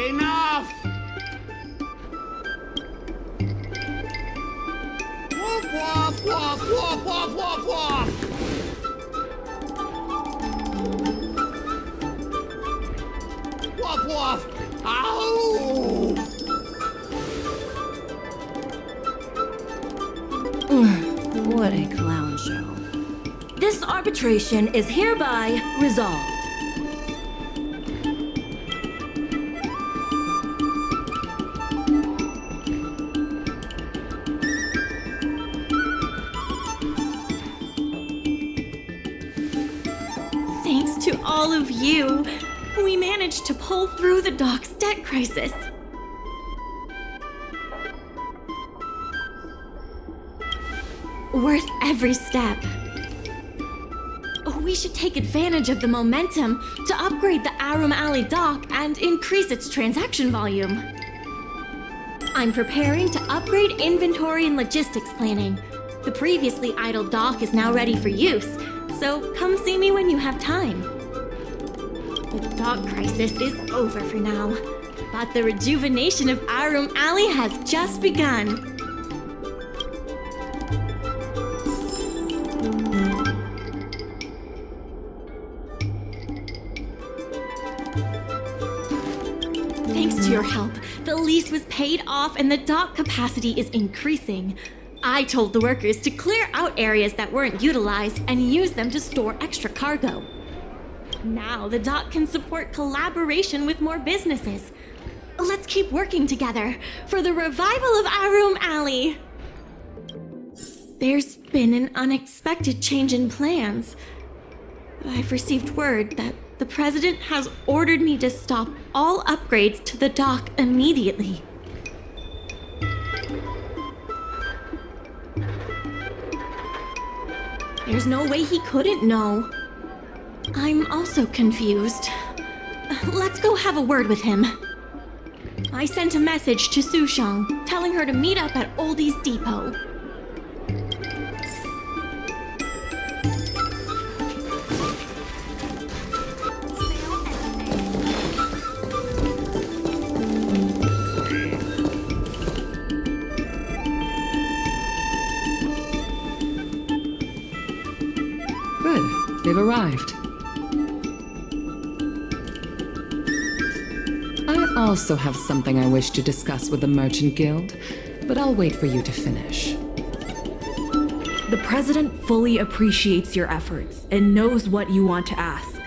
Enough! Woof, woof, woof, woof, woof, woof, woof! Woof, woof! Ow! What a clown show. This arbitration is hereby resolved. Thanks to all of you, we managed to pull through the dock's debt crisis. Worth every step. We should take advantage of the momentum to upgrade the Aurum dock and increase its transaction volume. I'm preparing to upgrade inventory and logistics planning. The previously idle dock is now ready for use, so come see me when you have time. The dock crisis is over for now, but the rejuvenation of Aurum has just begun. Thanks to your help, the lease was paid off and the dock capacity is increasing. I told the workers to clear out areas that weren't utilized and use them to store extra cargo. Now the dock can support collaboration with more businesses. Let's keep working together for the revival of Aurum. There's been an unexpected change in plans. I've received word that the president has ordered me to stop all upgrades to the dock immediately. There's no way he couldn't know. I'm also confused. Let's go have a word with him. I sent a message to Sushang, telling her to meet up at Oldie's Depot. Good, they've arrived. I also have something I wish to discuss with the Merchant Guild, but I'll wait for you to finish. The President fully appreciates your efforts and knows what you want to ask.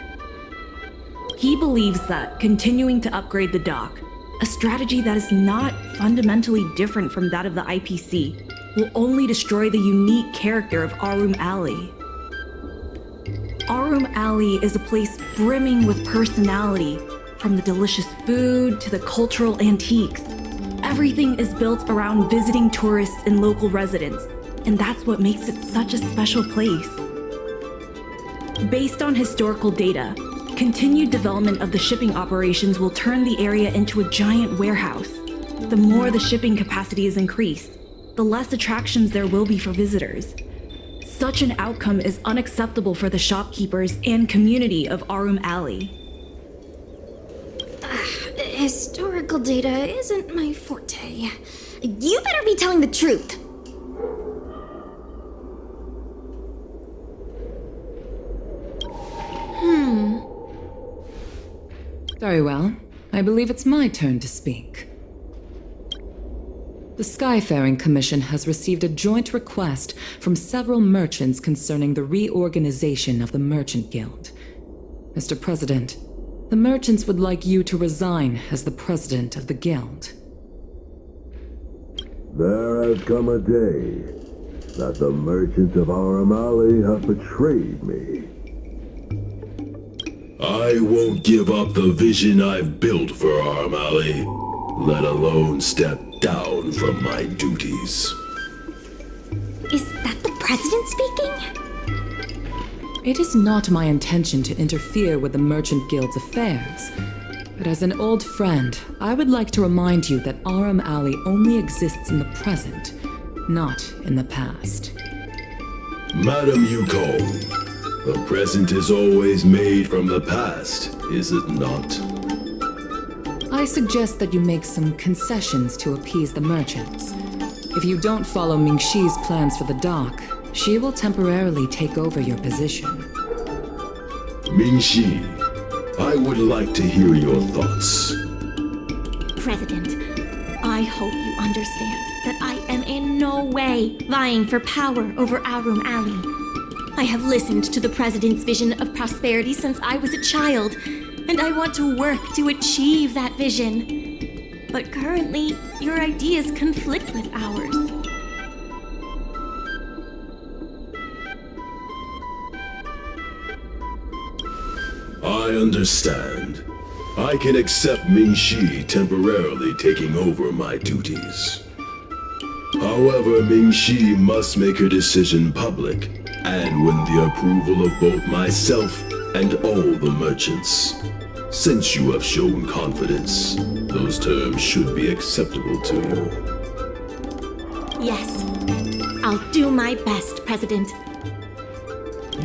He believes that continuing to upgrade the dock, a strategy that is not fundamentally different from that of the IPC, will only destroy the unique character of Aurum Alley. Aurum Alley is a place brimming with personality, from the delicious food to the cultural antiques. Everything is built around visiting tourists and local residents, and that's what makes it such a special place. Based on historical data, continued development of the shipping operations will turn the area into a giant warehouse. The more the shipping capacity is increased, the less attractions there will be for visitors. Such an outcome is unacceptable for the shopkeepers and community of Aurum Alley. Historical data isn't my forte. You better be telling the truth. Very well. I believe it's my turn to speak. The Skyfaring Commission has received a joint request from several merchants concerning the reorganization of the Merchant Guild. Mr. President, the merchants would like you to resign as the president of the guild. There has come a day that the merchants of Aurum Alley have betrayed me. I won't give up the vision I've built for Aurum Alley, let alone step down from my duties. Is that the president speaking? It is not my intention to interfere with the Merchant Guild's affairs, but as an old friend, I would like to remind you that Aurum Alley only exists in the present, not in the past. Madam Yukong, the present is always made from the past, is it not? I suggest that you make some concessions to appease the merchants. If you don't follow Mingxi's plans for the dock, she will temporarily take over your position. Mingxi, I would like to hear your thoughts. President, I hope you understand that I am in no way vying for power over Aurum Alley. I have listened to the President's vision of prosperity since I was a child, and I want to work to achieve that vision. But currently, your ideas conflict with ours. I understand. I can accept Mingxi temporarily taking over my duties. However, Mingxi must make her decision public, and win the approval of both myself and all the merchants. Since you have shown confidence, those terms should be acceptable to you. Yes, I'll do my best, President.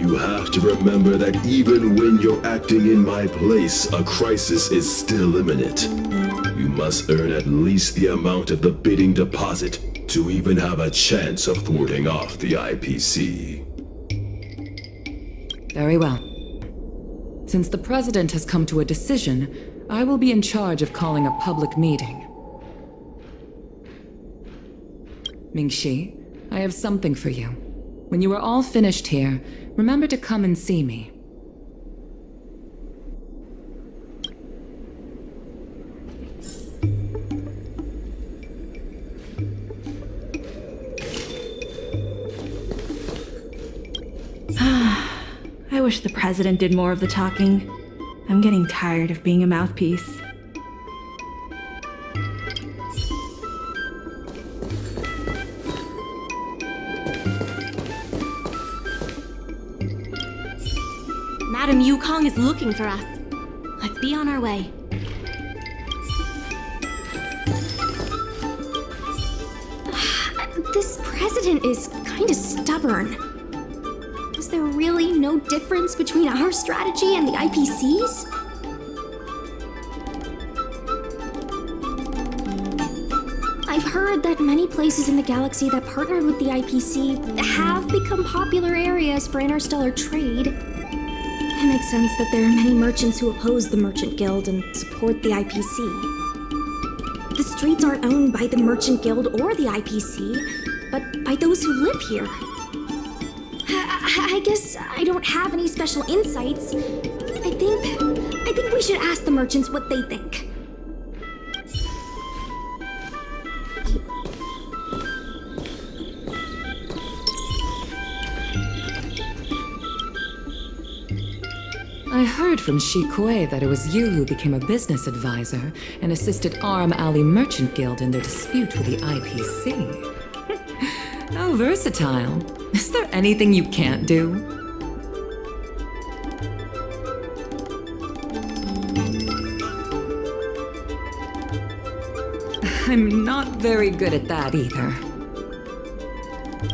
You have to remember that even when you're acting in my place, a crisis is still imminent. You must earn at least the amount of the bidding deposit to even have a chance of thwarting off the IPC. Very well. Since the President has come to a decision, I will be in charge of calling a public meeting. Mingxi, I have something for you. When you are all finished here, remember to come and see me. I wish the President did more of the talking. I'm getting tired of being a mouthpiece. Madam Yukong is looking for us. Let's be on our way. This president is kinda stubborn. Is there really no difference between our strategy and the IPC's? I've heard that many places in the galaxy that partnered with the IPC have become popular areas for interstellar trade. It makes sense that there are many merchants who oppose the Merchant Guild and support the IPC. This streets aren't owned by the Merchant Guild or the IPC, but by those who live here. I guess I don't have any special insights. I think we should ask the merchants what they think. I heard from qingque that it was you who became a business advisor and assisted Aurum Alley Merchant Guild in their dispute with the IPC. How versatile. Is there anything you can't do? I'm not very good at that either.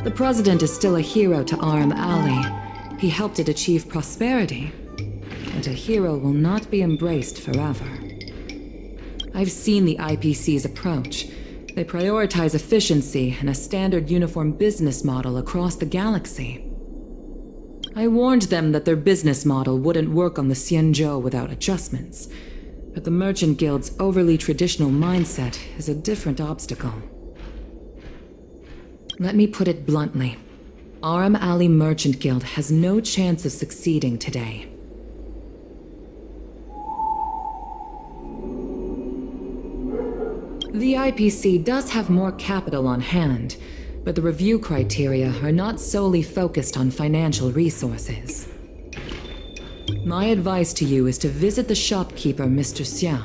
The president is still a hero to Aurum Alley. He helped it achieve prosperity. And a hero will not be embraced forever. I've seen the IPC's approach. They prioritize efficiency and a standard uniform business model across the galaxy. I warned them that their business model wouldn't work on the xianzhou without adjustments, but the Merchant Guild's overly traditional mindset is a different obstacle. Let me put it bluntly. Aurum Alley Merchant Guild has no chance of succeeding today. The IPC does have more capital on hand, but the review criteria are not solely focused on financial resources. My advice to you is to visit the shopkeeper, Mr. Xiao.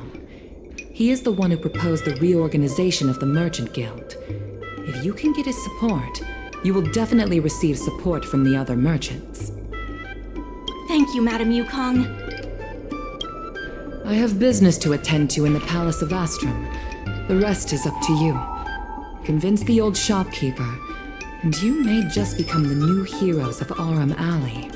He is the one who proposed the reorganization of the Merchant Guild. If you can get his support, you will definitely receive support from the other merchants. Thank you, Madam Yukong. I have business to attend to in the Palace of Aurum. The rest is up to you. Convince the old shopkeeper, and you may just become the new heroes of Aurum Alley.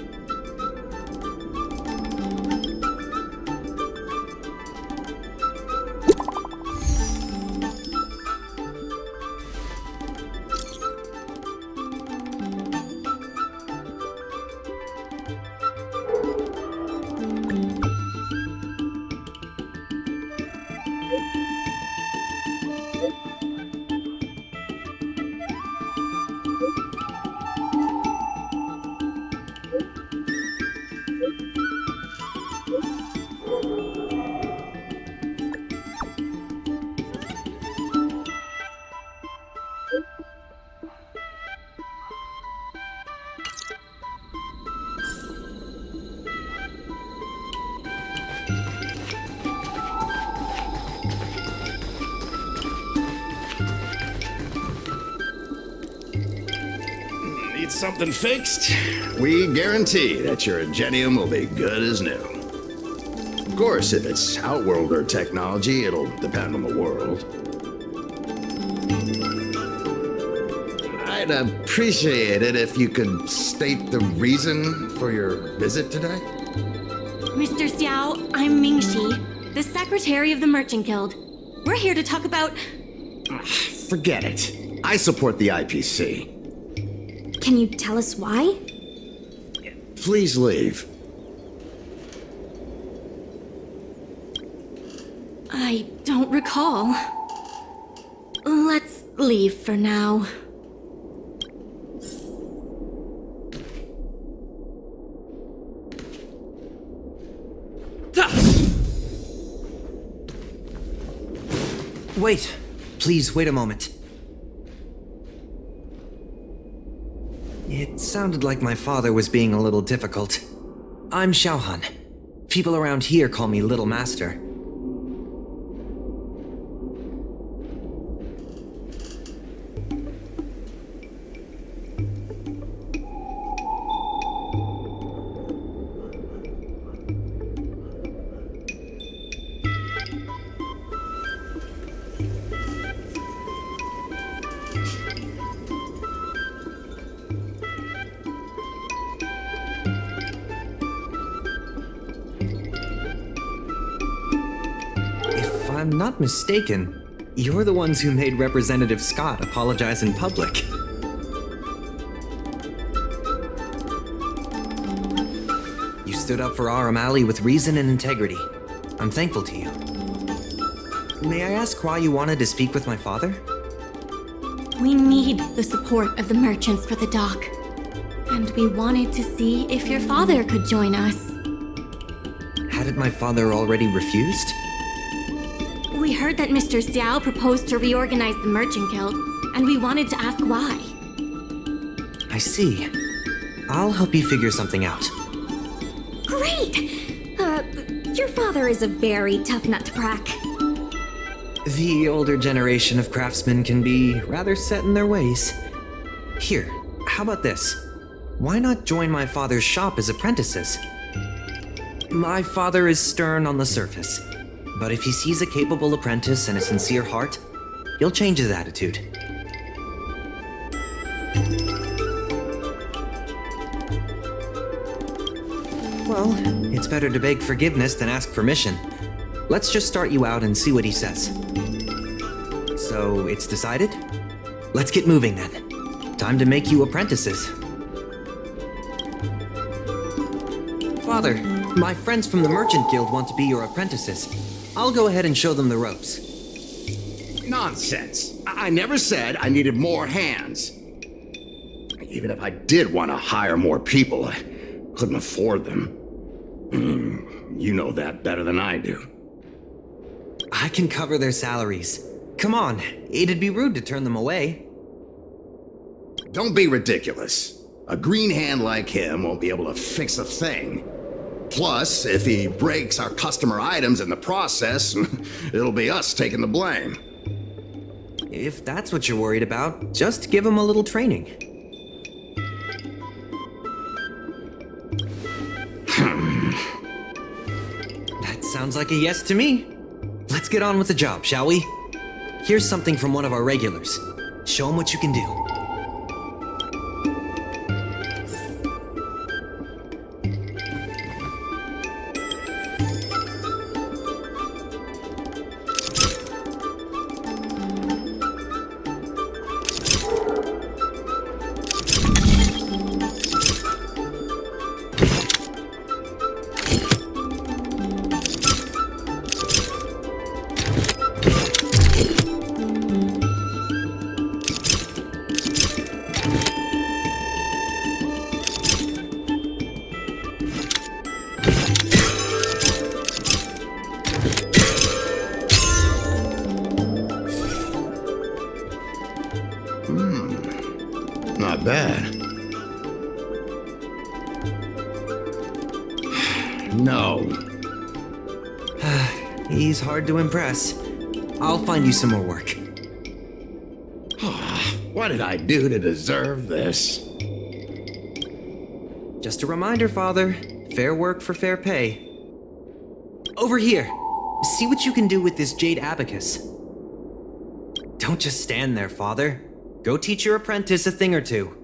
Something fixed? We guarantee that your ingenium will be good as new. Of course, if it's Outworlder technology, it'll depend on the world. I'd appreciate it if you could state the reason for your visit today. Mr. Xiao, I'm Mingxi, the secretary of the Merchant Guild. We're here to talk about... Forget it. I support the IPC. Can you tell us why? Please leave. I don't recall. Let's leave for now. Wait. Please wait a moment. It sounded like my father was being a little difficult. I'm Xiaohan. People around here call me Little Master. I'm not mistaken, you're the ones who made Representative Scott apologize in public. You stood up for Aurum Alley with reason and integrity. I'm thankful to you. May I ask why you wanted to speak with my father? We need the support of the merchants for the dock. And we wanted to see if your father could join us. Hadn't my father already refused? We heard that Mr. Xiao proposed to reorganize the Merchant Guild, and we wanted to ask why. I see. I'll help you figure something out. Great! Your father is a very tough nut to crack. The older generation of craftsmen can be rather set in their ways. Here, how about this? Why not join my father's shop as apprentices? My father is stern on the surface, but if he sees a capable apprentice and a sincere heart, he'll change his attitude. Well, it's better to beg forgiveness than ask permission. Let's just start you out and see what he says. So, it's decided? Let's get moving then. Time to make you apprentices. Father, my friends from the Merchant Guild want to be your apprentices. I'll go ahead and show them the ropes. Nonsense. I never said I needed more hands. Even if I did want to hire more people, I couldn't afford them. You know that better than I do. I can cover their salaries. Come on, it'd be rude to turn them away. Don't be ridiculous. A green hand like him won't be able to fix a thing. Plus, if he breaks our customer items in the process, it'll be us taking the blame. If that's what you're worried about, just give him a little training. That sounds like a yes to me. Let's get on with the job, shall we? Here's something from one of our regulars. Show him what you can do. Not bad. No. He's hard to impress. I'll find you some more work. What did I do to deserve this? Just a reminder, Father. Fair work for fair pay. Over here. See what you can do with this jade abacus. Don't just stand there, Father. Go teach your apprentice a thing or two.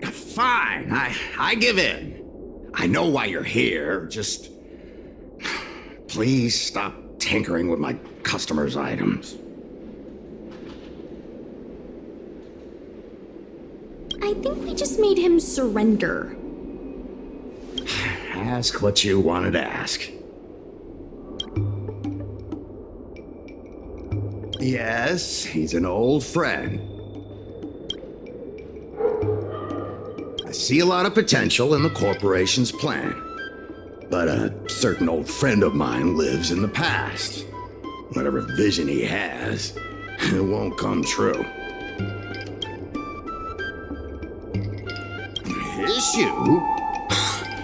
Fine, I give in. I know why you're here, just... Please stop tinkering with my customers' items. I think we just made him surrender. Ask what you wanted to ask. Yes, he's an old friend. I see a lot of potential in the corporation's plan. But a certain old friend of mine lives in the past. Whatever vision he has, it won't come true. Issue?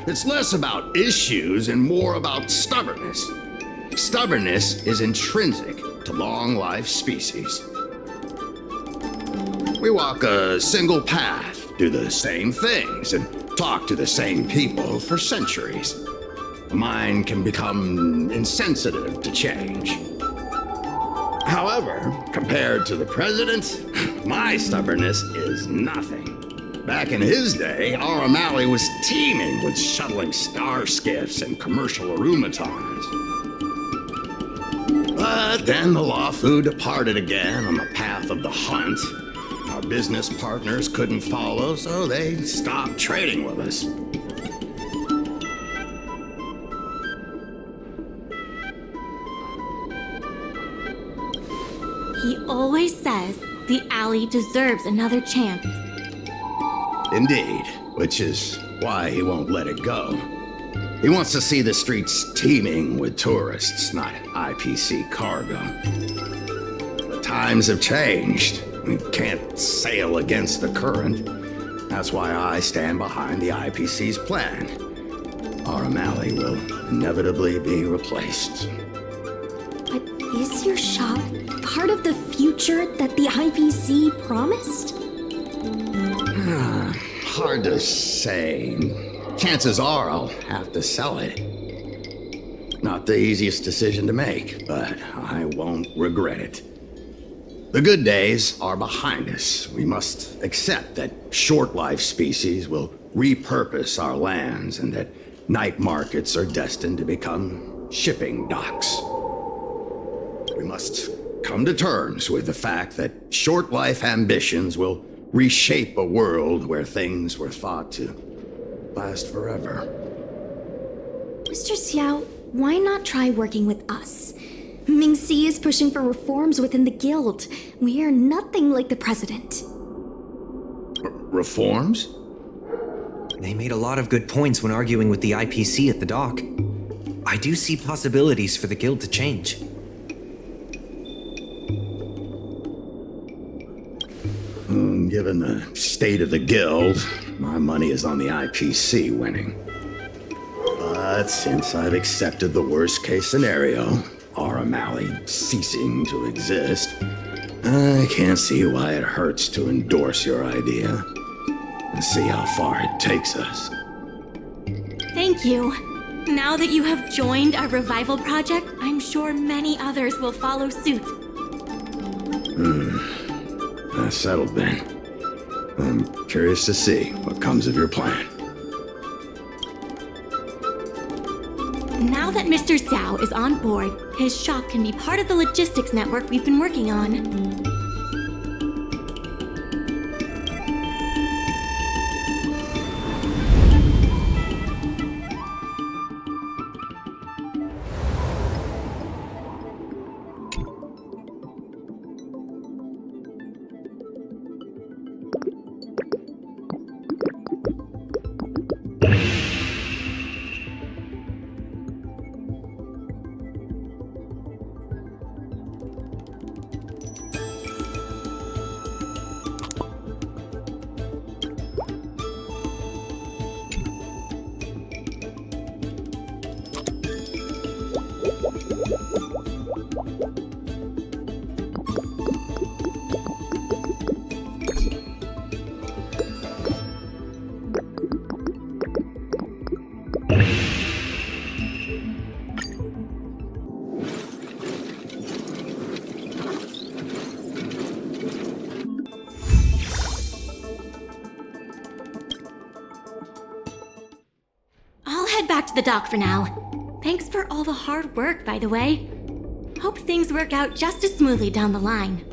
It's less about issues and more about stubbornness. Stubbornness is intrinsic to long-life species. We walk a single path, do the same things, and talk to the same people for centuries. The mind can become insensitive to change. However, compared to the president, my stubbornness is nothing. Back in his day, Aurum was teeming with shuttling star skiffs and commercial aromatons. But then the luofu departed again on the path of the hunt. Our business partners couldn't follow, so they stopped trading with us. He always says the alley deserves another chance. Indeed, which is why he won't let it go. He wants to see the streets teeming with tourists, not IPC cargo. The times have changed. We can't sail against the current. That's why I stand behind the IPC's plan. Aurum Alley will inevitably be replaced. But is your shop part of the future that the IPC promised? Hard to say. Chances are I'll have to sell it. Not the easiest decision to make, but I won't regret it. The good days are behind us. We must accept that short-life species will repurpose our lands and that night markets are destined to become shipping docks. We must come to terms with the fact that short-life ambitions will reshape a world where things were thought to last forever. Mr. Xiao, why not try working with us? Mingxi is pushing for reforms within the guild. We are nothing like the president. Reforms? They made a lot of good points when arguing with the IPC at the dock. I do see possibilities for the guild to change. Given the state of the guild, my money is on the IPC winning. But since I've accepted the worst-case scenario, Aurum Alley ceasing to exist, I can't see why it hurts to endorse your idea and see how far it takes us. Thank you. Now that you have joined our revival project, I'm sure many others will follow suit. That's settled then. I'm curious to see what comes of your plan. Now that Mr. Xiao is on board, his shop can be part of the logistics network we've been working on. Back to the dock for now. Thanks for all the hard work, by the way. Hope things work out just as smoothly down the line.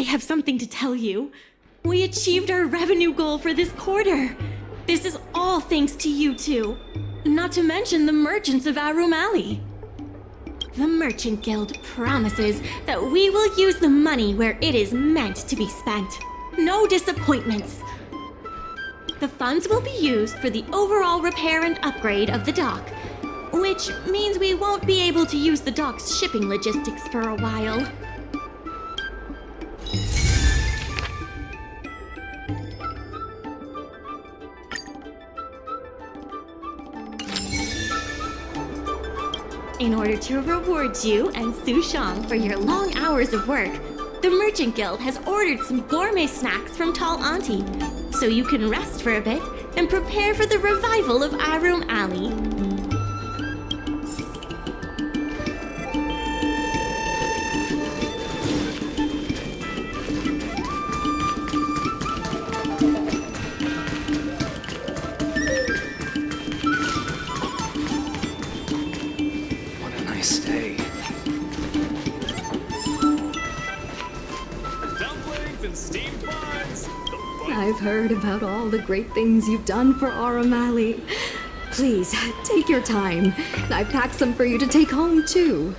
I have something to tell you. We achieved our revenue goal for this quarter. This is all thanks to you two. Not to mention the merchants of Aurum Alley. The Merchant Guild promises that we will use the money where it is meant to be spent. No disappointments. The funds will be used for the overall repair and upgrade of the dock, which means we won't be able to use the dock's shipping logistics for a while. In order to reward you and Sushang for your long hours of work, the Merchant Guild has ordered some gourmet snacks from Tall Auntie, so you can rest for a bit and prepare for the revival of Aurum Alley. What a nice day. Dumplings and steamed buns. I've heard about all the great things you've done for Aurum Alley. Please, take your time. I've packed some for you to take home, too.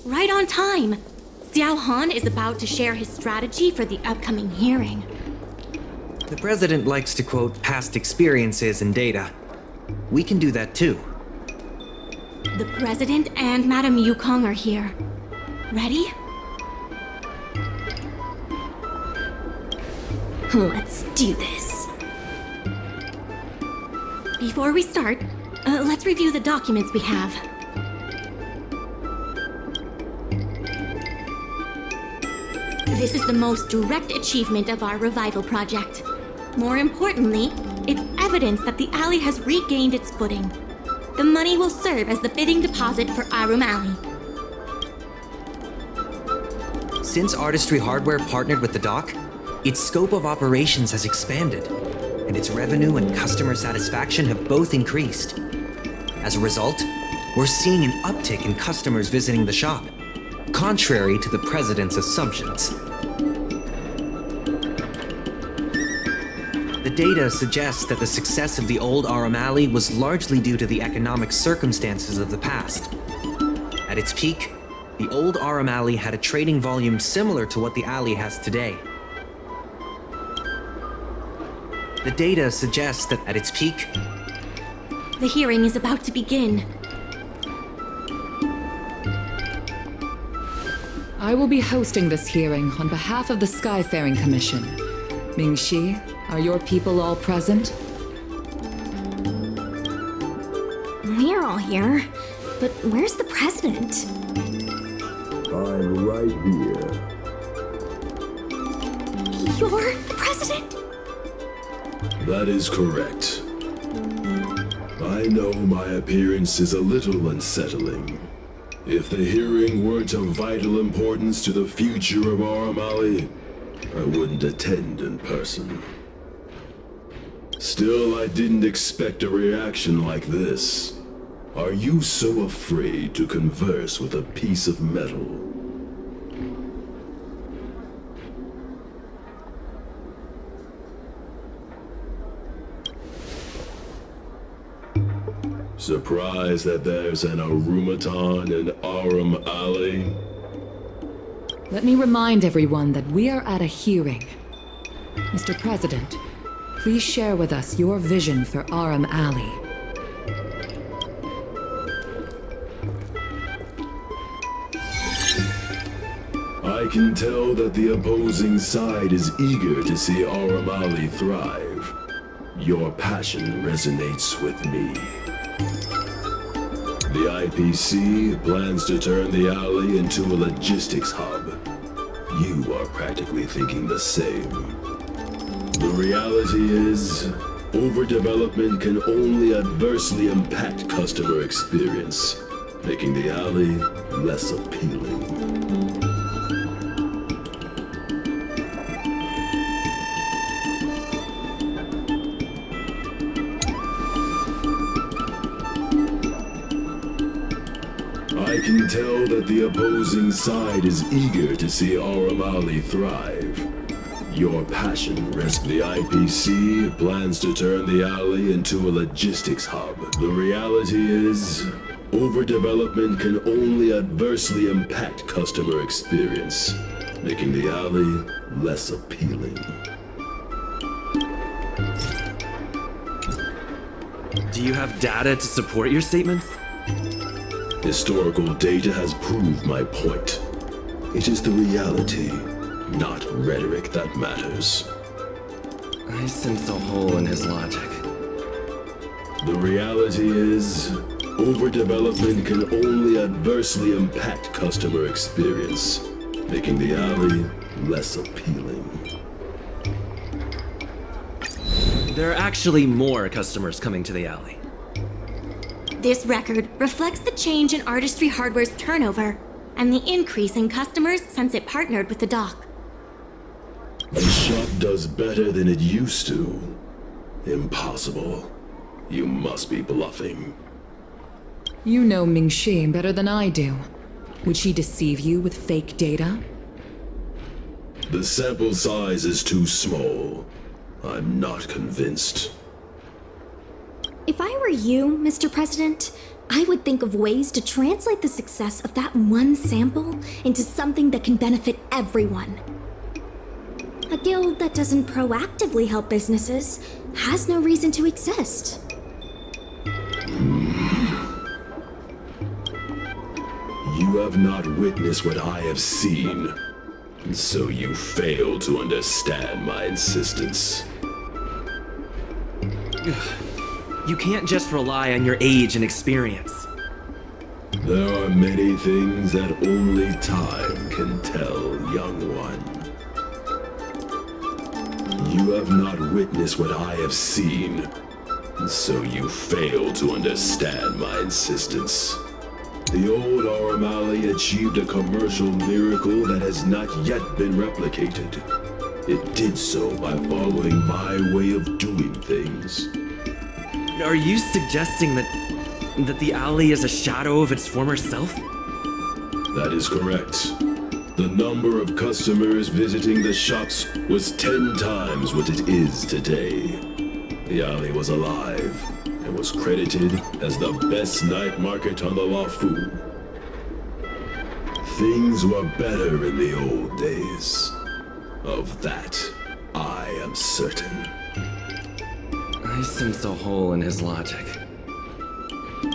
Right on time! Xiao Han is about to share his strategy for the upcoming hearing. The president likes to quote past experiences and data. We can do that too. The president and Madame Yukong are here. Ready? Let's do this. Before we start, let's review the documents we have. This is the most direct achievement of our revival project. More importantly, it's evidence that the alley has regained its footing. The money will serve as the bidding deposit for Aurum Alley. Since Artistry Hardware partnered with the dock, its scope of operations has expanded, and its revenue and customer satisfaction have both increased. As a result, we're seeing an uptick in customers visiting the shop, contrary to the president's assumptions. The data suggests that the success of the old Aurum Alley was largely due to the economic circumstances of the past. At its peak, the old Aurum Alley had a trading volume similar to what the alley has today. The data suggests that at its peak, the hearing is about to begin. I will be hosting this hearing on behalf of the Skyfaring Commission. Mingxi, are your people all present? We're all here, but where's the president? I'm right here. You're the president? That is correct. I know my appearance is a little unsettling. If the hearing weren't of vital importance to the future of Aurum Alley, I wouldn't attend in person. Still, I didn't expect a reaction like this. Are you so afraid to converse with a piece of metal? Surprised that there's an Arumaton in Aurum Alley? Let me remind everyone that we are at a hearing. Mr. President, please share with us your vision for Aurum Alley. I can tell that the opposing side is eager to see Aurum Alley thrive. Your passion resonates with me. The IPC plans to turn the alley into a logistics hub. You are practically thinking the same. The reality is, overdevelopment can only adversely impact customer experience, making the alley less appealing. I can tell that the opposing side is eager to see Aurum Alley thrive. Your passion rests. The IPC plans to turn the alley into a logistics hub. The reality is, overdevelopment can only adversely impact customer experience, making the alley less appealing. Do you have data to support your statements? Historical data has proved my point. It is the reality, not rhetoric, that matters. I sense a hole in his logic. The reality is, overdevelopment can only adversely impact customer experience, making the alley less appealing. There are actually more customers coming to the alley. This record reflects the change in Artistry Hardware's turnover and the increase in customers since it partnered with the dock. The shop does better than it used to. Impossible. You must be bluffing. You know Mingxi better than I do. Would she deceive you with fake data? The sample size is too small. I'm not convinced. If I were you, Mr. President, I would think of ways to translate the success of that one sample into something that can benefit everyone. A guild that doesn't proactively help businesses has no reason to exist. You have not witnessed what I have seen, and so you fail to understand my insistence. You can't just rely on your age and experience. There are many things that only time can tell, young one. You have not witnessed what I have seen, and so you fail to understand my insistence. The old Aurum Alley achieved a commercial miracle that has not yet been replicated. It did so by following my way of doing things. Are you suggesting that the alley is a shadow of its former self? That is correct. The number of customers visiting the shops was 10 times what it is today. The alley was alive and was credited as the best night market on the luofu. Things were better in the old days. Of that, I am certain. I sense a hole in his logic.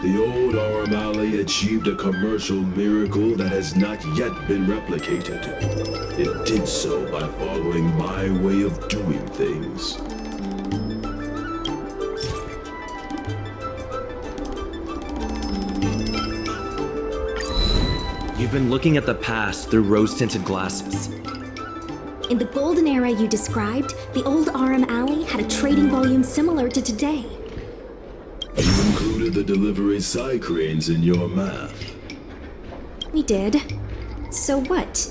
The old Aurum Alley achieved a commercial miracle that has not yet been replicated. It did so by following my way of doing things. You've been looking at the past through rose-tinted glasses. In the golden era you described, the old Aurum Alley had a trading volume similar to today. You included the delivery side cranes in your math. We did. So what?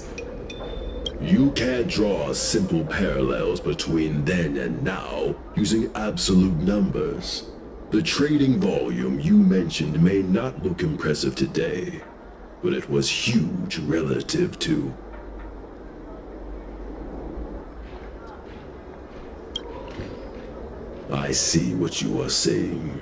You can't draw simple parallels between then and now using absolute numbers. The trading volume you mentioned may not look impressive today, but it was huge relative to... I see what you are saying.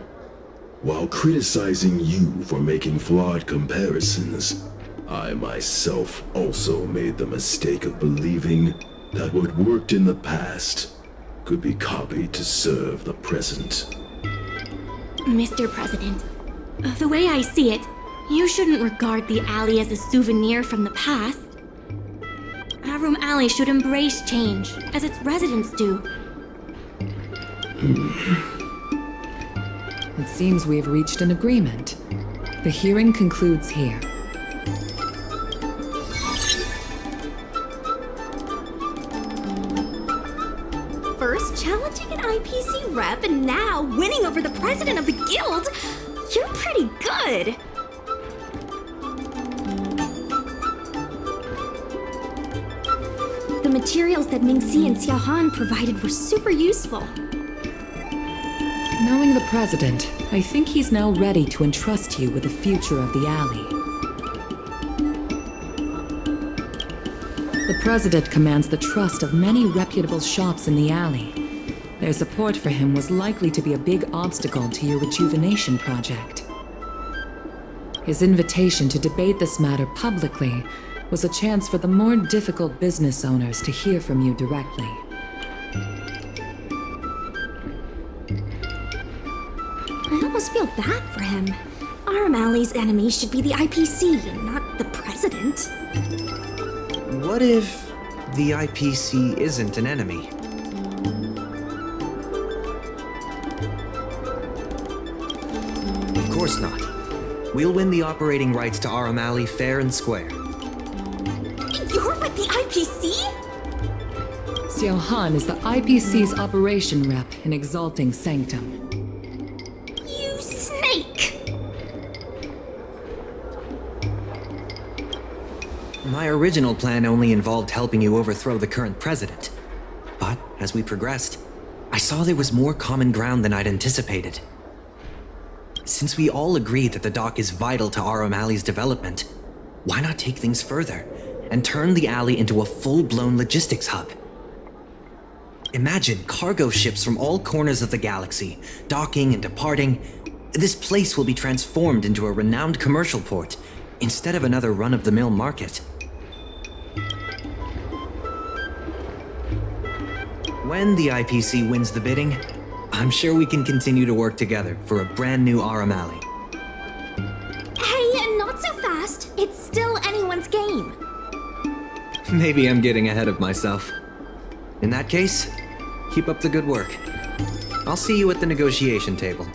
While criticizing you for making flawed comparisons, I myself also made the mistake of believing that what worked in the past could be copied to serve the present. Mr. President, the way I see it, you shouldn't regard the alley as a souvenir from the past. Aurum Alley should embrace change, as its residents do. It seems we have reached an agreement. The hearing concludes here. First challenging an IPC rep and now winning over the president of the guild? You're pretty good! The materials that Mingxi and Xiaohan provided were super useful. Knowing the president, I think he's now ready to entrust you with the future of the alley. The president commands the trust of many reputable shops in the alley. Their support for him was likely to be a big obstacle to your rejuvenation project. His invitation to debate this matter publicly was a chance for the more difficult business owners to hear from you directly. I almost feel bad for him. Aurum Alley's enemy should be the IPC and not the president. What if the IPC isn't an enemy? Of course not. We'll win the operating rights to Aurum Alley fair and square. You're with the IPC? Xiaohan is the IPC's operation rep in Exalting Sanctum. You snake! My original plan only involved helping you overthrow the current president. But as we progressed, I saw there was more common ground than I'd anticipated. Since we all agree that the dock is vital to Aurum Alley's development, why not take things further and turn the alley into a full-blown logistics hub? Imagine cargo ships from all corners of the galaxy, docking and departing. This place will be transformed into a renowned commercial port, instead of another run-of-the-mill market. When the IPC wins the bidding, I'm sure we can continue to work together for a brand new Aurum Alley. Hey, not so fast. It's still anyone's game. Maybe I'm getting ahead of myself. In that case, keep up the good work. I'll see you at the negotiation table.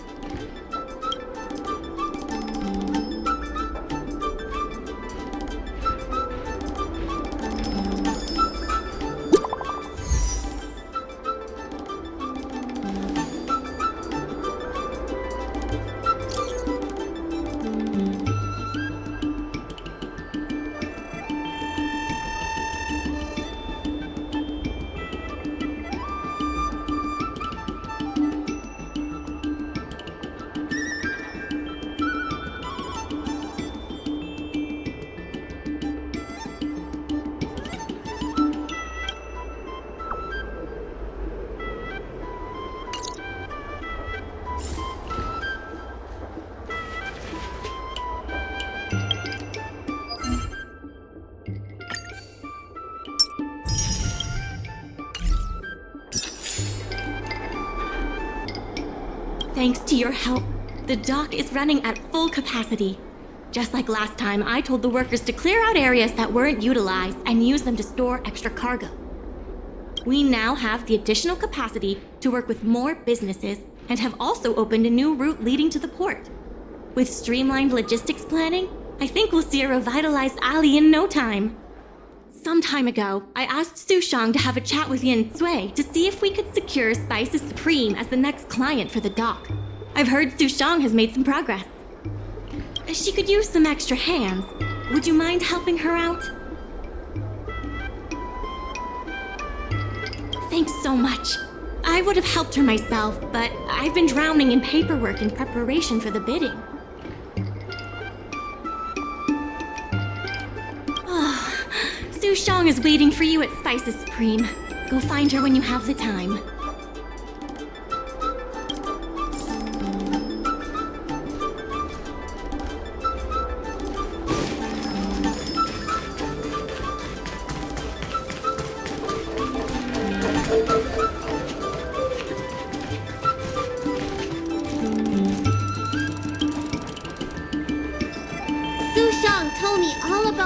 Thanks to your help, the dock is running at full capacity. Just like last time, I told the workers to clear out areas that weren't utilized and use them to store extra cargo. We now have the additional capacity to work with more businesses and have also opened a new route leading to the port. With streamlined logistics planning, I think we'll see a revitalized alley in no time. Some time ago, I asked Sushang to have a chat with Xueyi to see if we could secure Spices Supreme as the next client for the dock. I've heard Sushang has made some progress. She could use some extra hands. Would you mind helping her out? Thanks so much. I would have helped her myself, but I've been drowning in paperwork in preparation for the bidding. Sushang is waiting for you at Spices Supreme. Go find her when you have the time.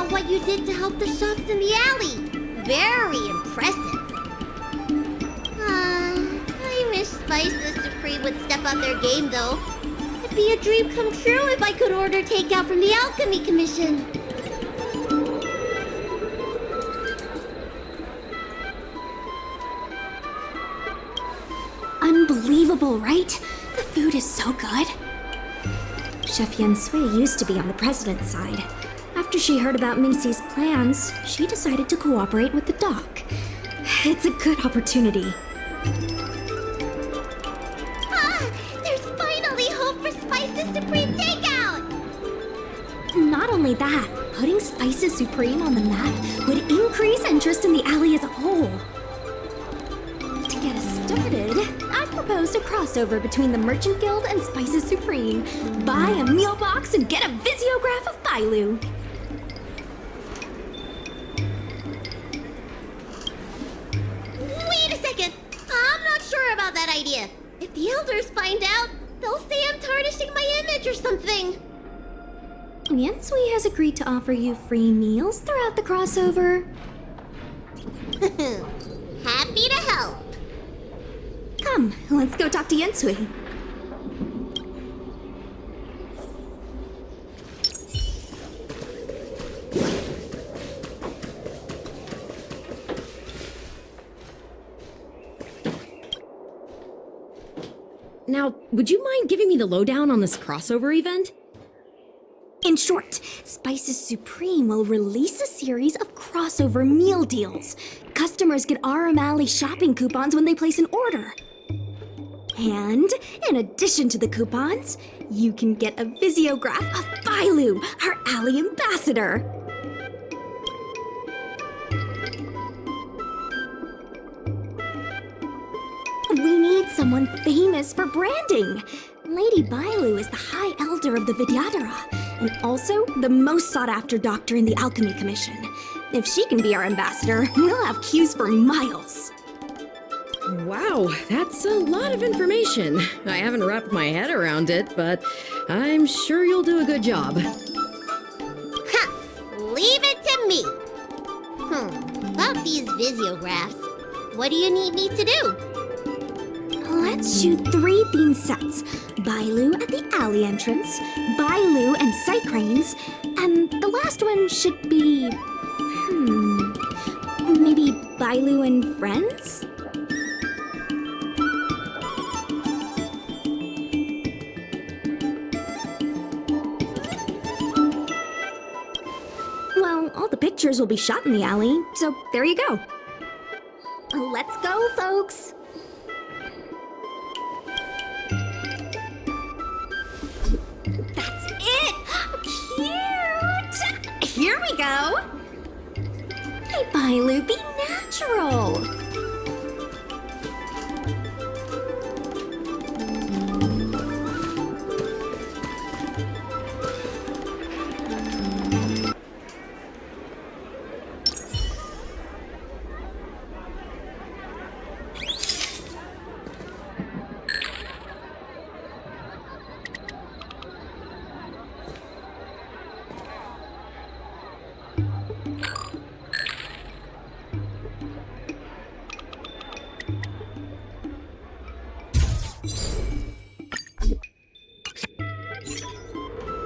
about what you did to help the shops in the alley. Very impressive. I wish Spices Supreme would step up their game, though. It'd be a dream come true if I could order takeout from the Alchemy Commission. Unbelievable, right? The food is so good. Chef Xianzhou used to be on the president's side. After she heard about Mingxi's plans, she decided to cooperate with the doc. It's a good opportunity. There's finally hope for Spices Supreme takeout! Not only that, putting Spices Supreme on the map would increase interest in the alley as a whole. To get us started, I've proposed a crossover between the Merchant Guild and Spices Supreme. Buy a meal box and get a visiograph of bailu. Wait a second! I'm not sure about that idea. If the elders find out, they'll say I'm tarnishing my image or something. Xianzhou has agreed to offer you free meals throughout the crossover. Happy to help. Come, let's go talk to Xianzhou. Now, would you mind giving me the lowdown on this crossover event? In short, Spices Supreme will release a series of crossover meal deals. Customers get Aurum Alley shopping coupons when they place an order. And, in addition to the coupons, you can get a visiograph of Bailu, our alley ambassador. We need someone famous for branding. Lady Bailu is the High Elder of the Vidyadhara, and also the most sought-after doctor in the Alchemy Commission. If she can be our ambassador, we'll have queues for miles. Wow, that's a lot of information. I haven't wrapped my head around it, but I'm sure you'll do a good job. Ha! Leave it to me. About these visiographs, what do you need me to do? Let's shoot 3 theme sets. Bailu at the alley entrance, Bailu and sight cranes, and the last one should be... maybe Bailu and friends? Well, all the pictures will be shot in the alley, so there you go. Let's go, folks! That's it! Cute! Here we go! Hey, Bailu, be natural!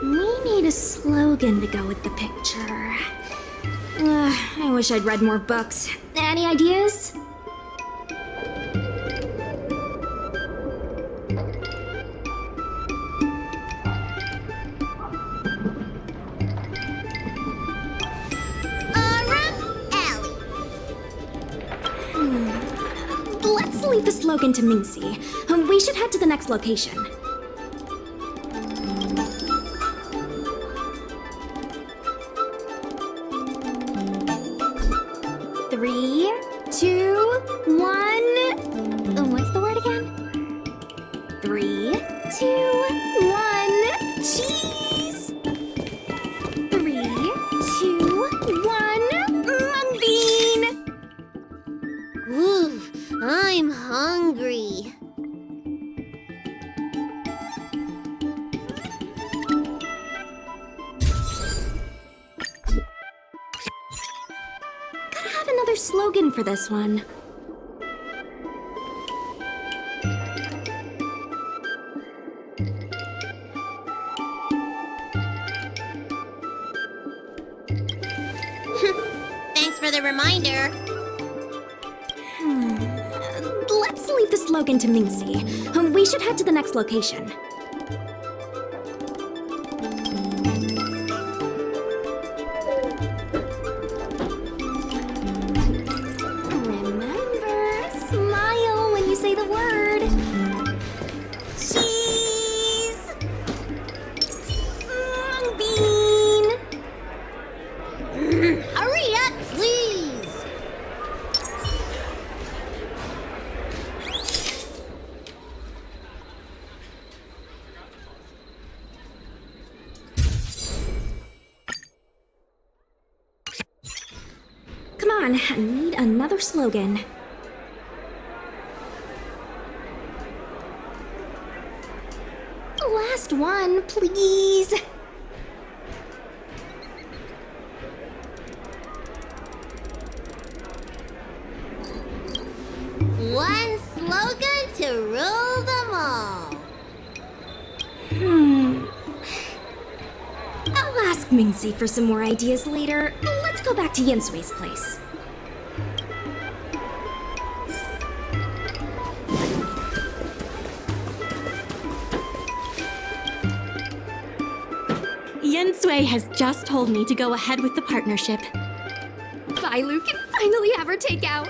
We need a slogan to go with the picture. I wish I'd read more books. Any ideas? Let's leave the slogan to Mingxi. We should head to the next location. Three, two, one. What's the word again? 3, 2, 1. Cheese! 3, 2, 1. Mung bean! Ooh, I'm hungry. slogan for this one. Thanks for the reminder. Let's leave the slogan to Mingxi. We should head to the next location. Remember, smile when you say the word. Cheese! Bean! Hurry up, please! Come on, I need another slogan. Last one, please. One slogan to rule them all. I'll ask Mingxi for some more ideas later. Let's go back to Yinsui's place. Yensui has just told me to go ahead with the partnership. Bailu can finally have her takeout.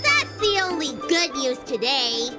That's the only good news today.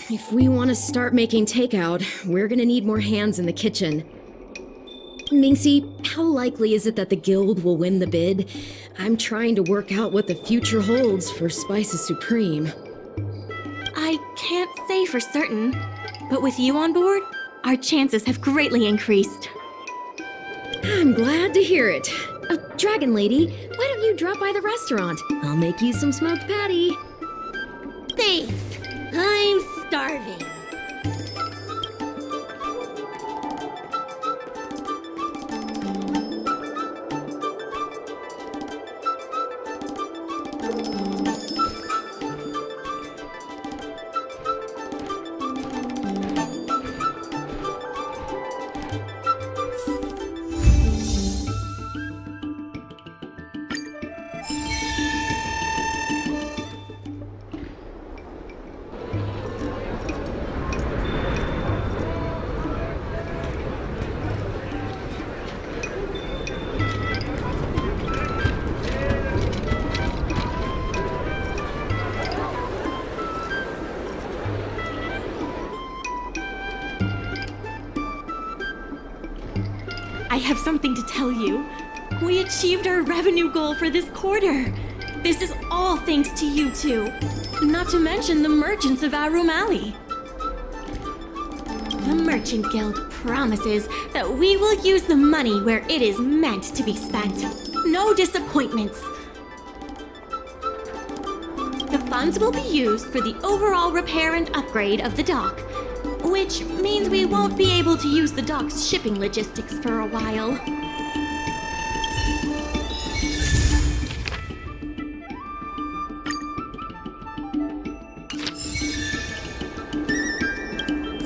If we want to start making takeout, we're gonna need more hands in the kitchen. Mingxi, how likely is it that the guild will win the bid? I'm trying to work out what the future holds for Spices Supreme. I can't say for certain, but with you on board, our chances have greatly increased. I'm glad to hear it. Dragon Lady, why don't you drop by the restaurant? I'll make you some smoked patty. Thanks. I'm starving. I have something to tell you. We achieved our revenue goal for this quarter. This is all thanks to you two. Not to mention the merchants of Aurum Alley. The Merchant Guild promises that we will use the money where it is meant to be spent. No disappointments. The funds will be used for the overall repair and upgrade of the dock, which means we won't be able to use the dock's shipping logistics for a while.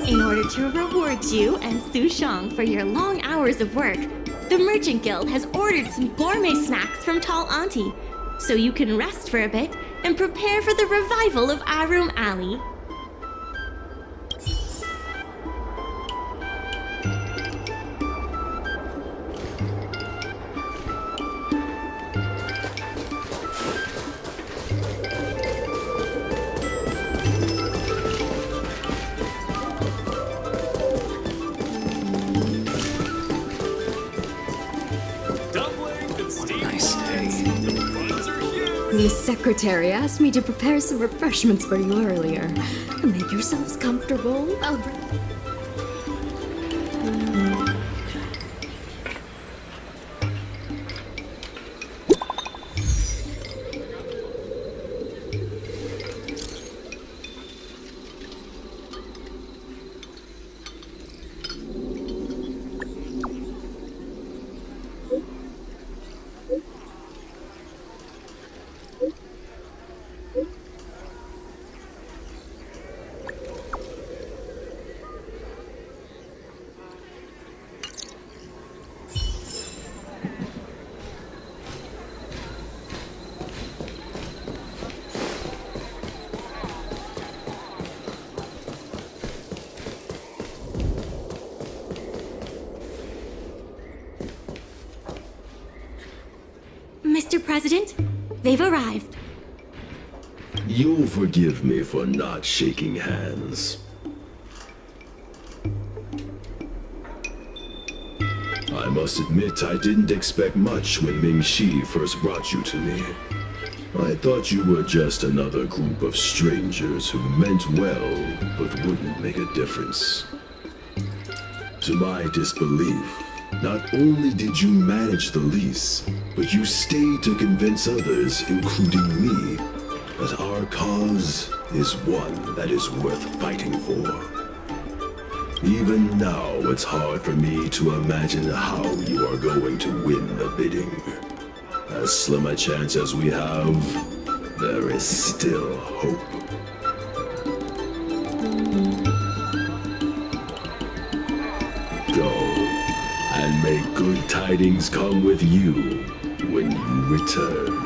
In order to reward you and Sushang for your long hours of work, the Merchant Guild has ordered some gourmet snacks from Tall Auntie, so you can rest for a bit and prepare for the revival of Aurum Alley. What a nice day. Buns are huge. The secretary asked me to prepare some refreshments for you earlier. Make yourselves comfortable. Mr. President, they've arrived. You'll forgive me for not shaking hands. I must admit I didn't expect much when Ming-Shi first brought you to me. I thought you were just another group of strangers who meant well, but wouldn't make a difference. To my disbelief, not only did you manage the lease, but you stayed to convince others, including me, that our cause is one that is worth fighting for. Even now, it's hard for me to imagine how you are going to win the bidding. As slim a chance as we have, there is still hope. Go, and may good tidings come with you when you return.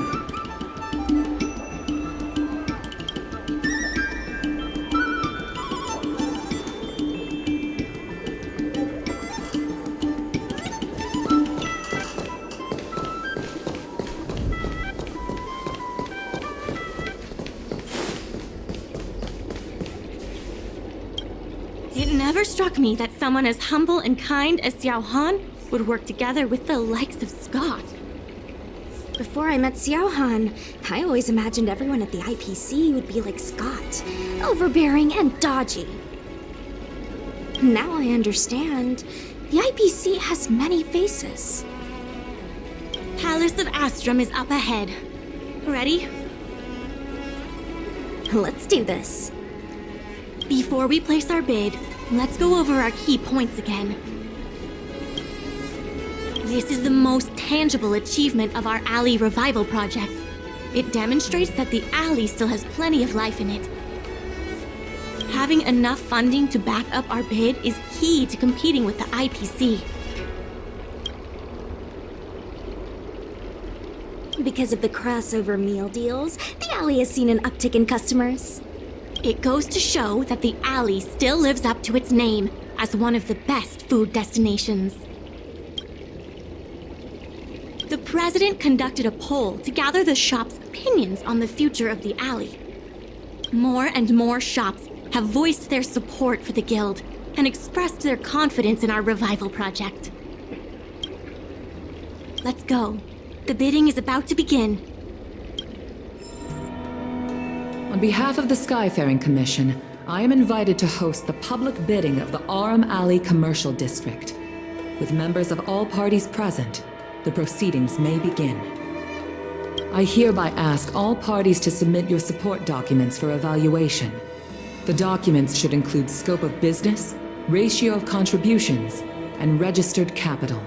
It never struck me that someone as humble and kind as Xiao Han would work together with the likes of Scott. Before I met Xiao Han, I always imagined everyone at the IPC would be like Scott, overbearing and dodgy. Now I understand. The IPC has many faces. Palace of Astrum is up ahead. Ready? Let's do this. Before we place our bid, let's go over our key points again. This is the most tangible achievement of our alley revival project. It demonstrates that the alley still has plenty of life in it. Having enough funding to back up our bid is key to competing with the IPC. Because of the crossover meal deals, the alley has seen an uptick in customers. It goes to show that the alley still lives up to its name as one of the best food destinations. The president conducted a poll to gather the shop's opinions on the future of the alley. More and more shops have voiced their support for the guild and expressed their confidence in our revival project. Let's go. The bidding is about to begin. On behalf of the Skyfaring Commission, I am invited to host the public bidding of the Aurum Alley Commercial District. With members of all parties present, the proceedings may begin. I hereby ask all parties to submit your support documents for evaluation. The documents should include scope of business, ratio of contributions, and registered capital.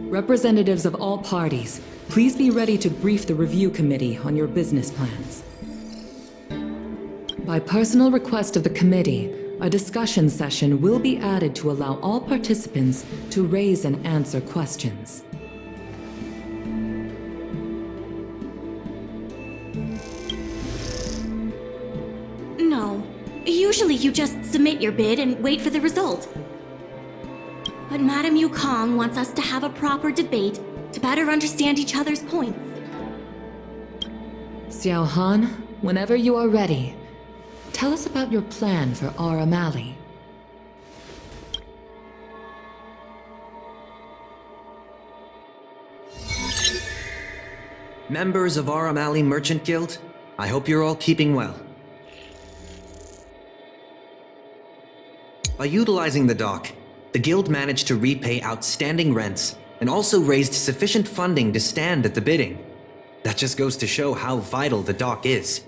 Representatives of all parties, please be ready to brief the review committee on your business plans. By personal request of the committee, a discussion session will be added to allow all participants to raise and answer questions. Usually you just submit your bid and wait for the result. But Madame Yukong wants us to have a proper debate to better understand each other's points. Xiao Han, whenever you are ready, tell us about your plan for Aurum Alley. Members of Aurum Alley Merchant Guild, I hope you're all keeping well. By utilizing the dock, the guild managed to repay outstanding rents and also raised sufficient funding to stand at the bidding. That just goes to show how vital the dock is.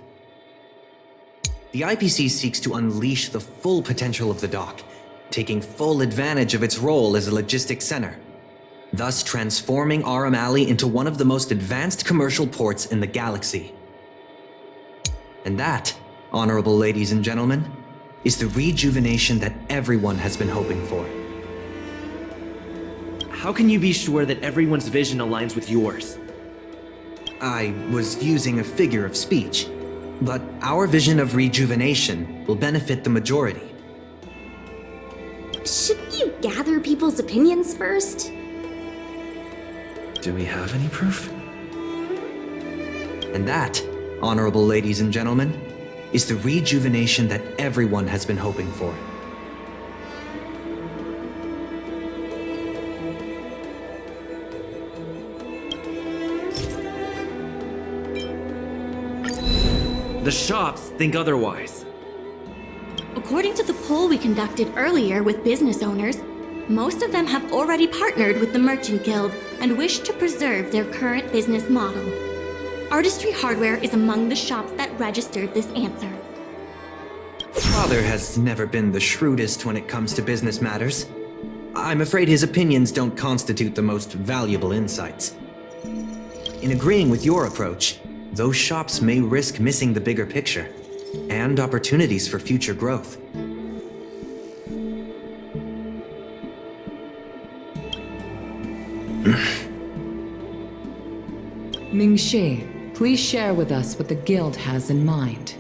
The IPC seeks to unleash the full potential of the dock, taking full advantage of its role as a logistics center, thus transforming Aurum Alley into one of the most advanced commercial ports in the galaxy. And that, honorable ladies and gentlemen, is the rejuvenation that everyone has been hoping for. How can you be sure that everyone's vision aligns with yours? I was using a figure of speech, but our vision of rejuvenation will benefit the majority. Shouldn't you gather people's opinions first? Do we have any proof? And that, honorable ladies and gentlemen, is the rejuvenation that everyone has been hoping for. The shops think otherwise. According to the poll we conducted earlier with business owners, most of them have already partnered with the Merchant Guild and wish to preserve their current business model. Artistry Hardware is among the shops that registered this answer. Father has never been the shrewdest when it comes to business matters. I'm afraid his opinions don't constitute the most valuable insights. In agreeing with your approach, those shops may risk missing the bigger picture and opportunities for future growth. Mingxi, please share with us what the guild has in mind.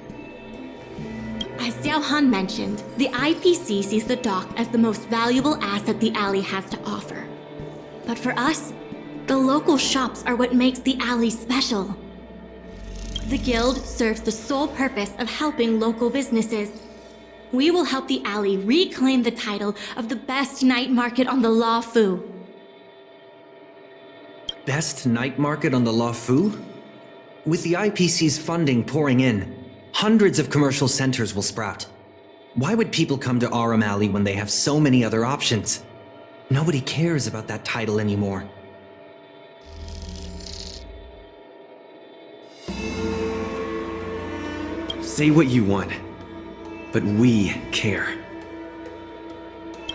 As Xiao Han mentioned, the IPC sees the dock as the most valuable asset the alley has to offer. But for us, the local shops are what makes the alley special. The guild serves the sole purpose of helping local businesses. We will help the alley reclaim the title of the best night market on the luofu. Best night market on the luofu? With the IPC's funding pouring in, hundreds of commercial centers will sprout. Why would people come to Aurum Alley when they have so many other options? Nobody cares about that title anymore. Say what you want, but we care.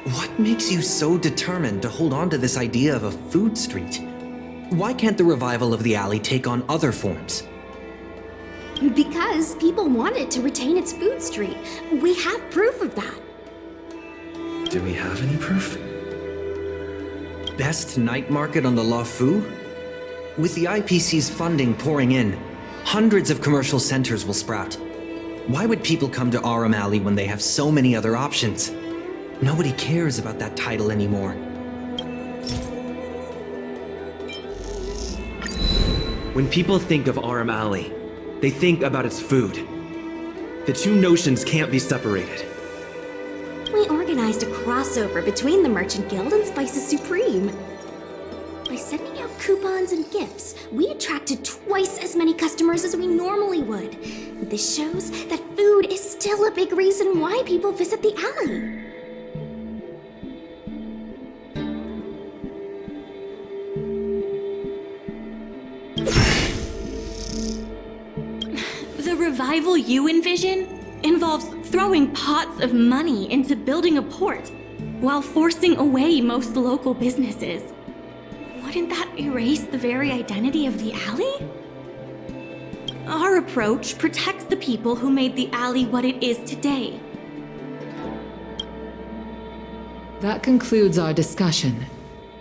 What makes you so determined to hold on to this idea of a food street? Why can't the revival of the alley take on other forms? Because people want it to retain its food street. We have proof of that. Do we have any proof? Best night market on the luofu? With the IPC's funding pouring in, hundreds of commercial centers will sprout. Why would people come to Aurum Alley when they have so many other options? Nobody cares about that title anymore. When people think of Aurum Alley, they think about its food. The two notions can't be separated. We organized a crossover between the Merchant Guild and Spices Supreme. By sending out coupons and gifts, we attracted twice as many customers as we normally would. This shows that food is still a big reason why people visit the alley. The revival you envision involves throwing pots of money into building a port, while forcing away most local businesses. Wouldn't that erase the very identity of the alley? Our approach protects the people who made the alley what it is today. That concludes our discussion.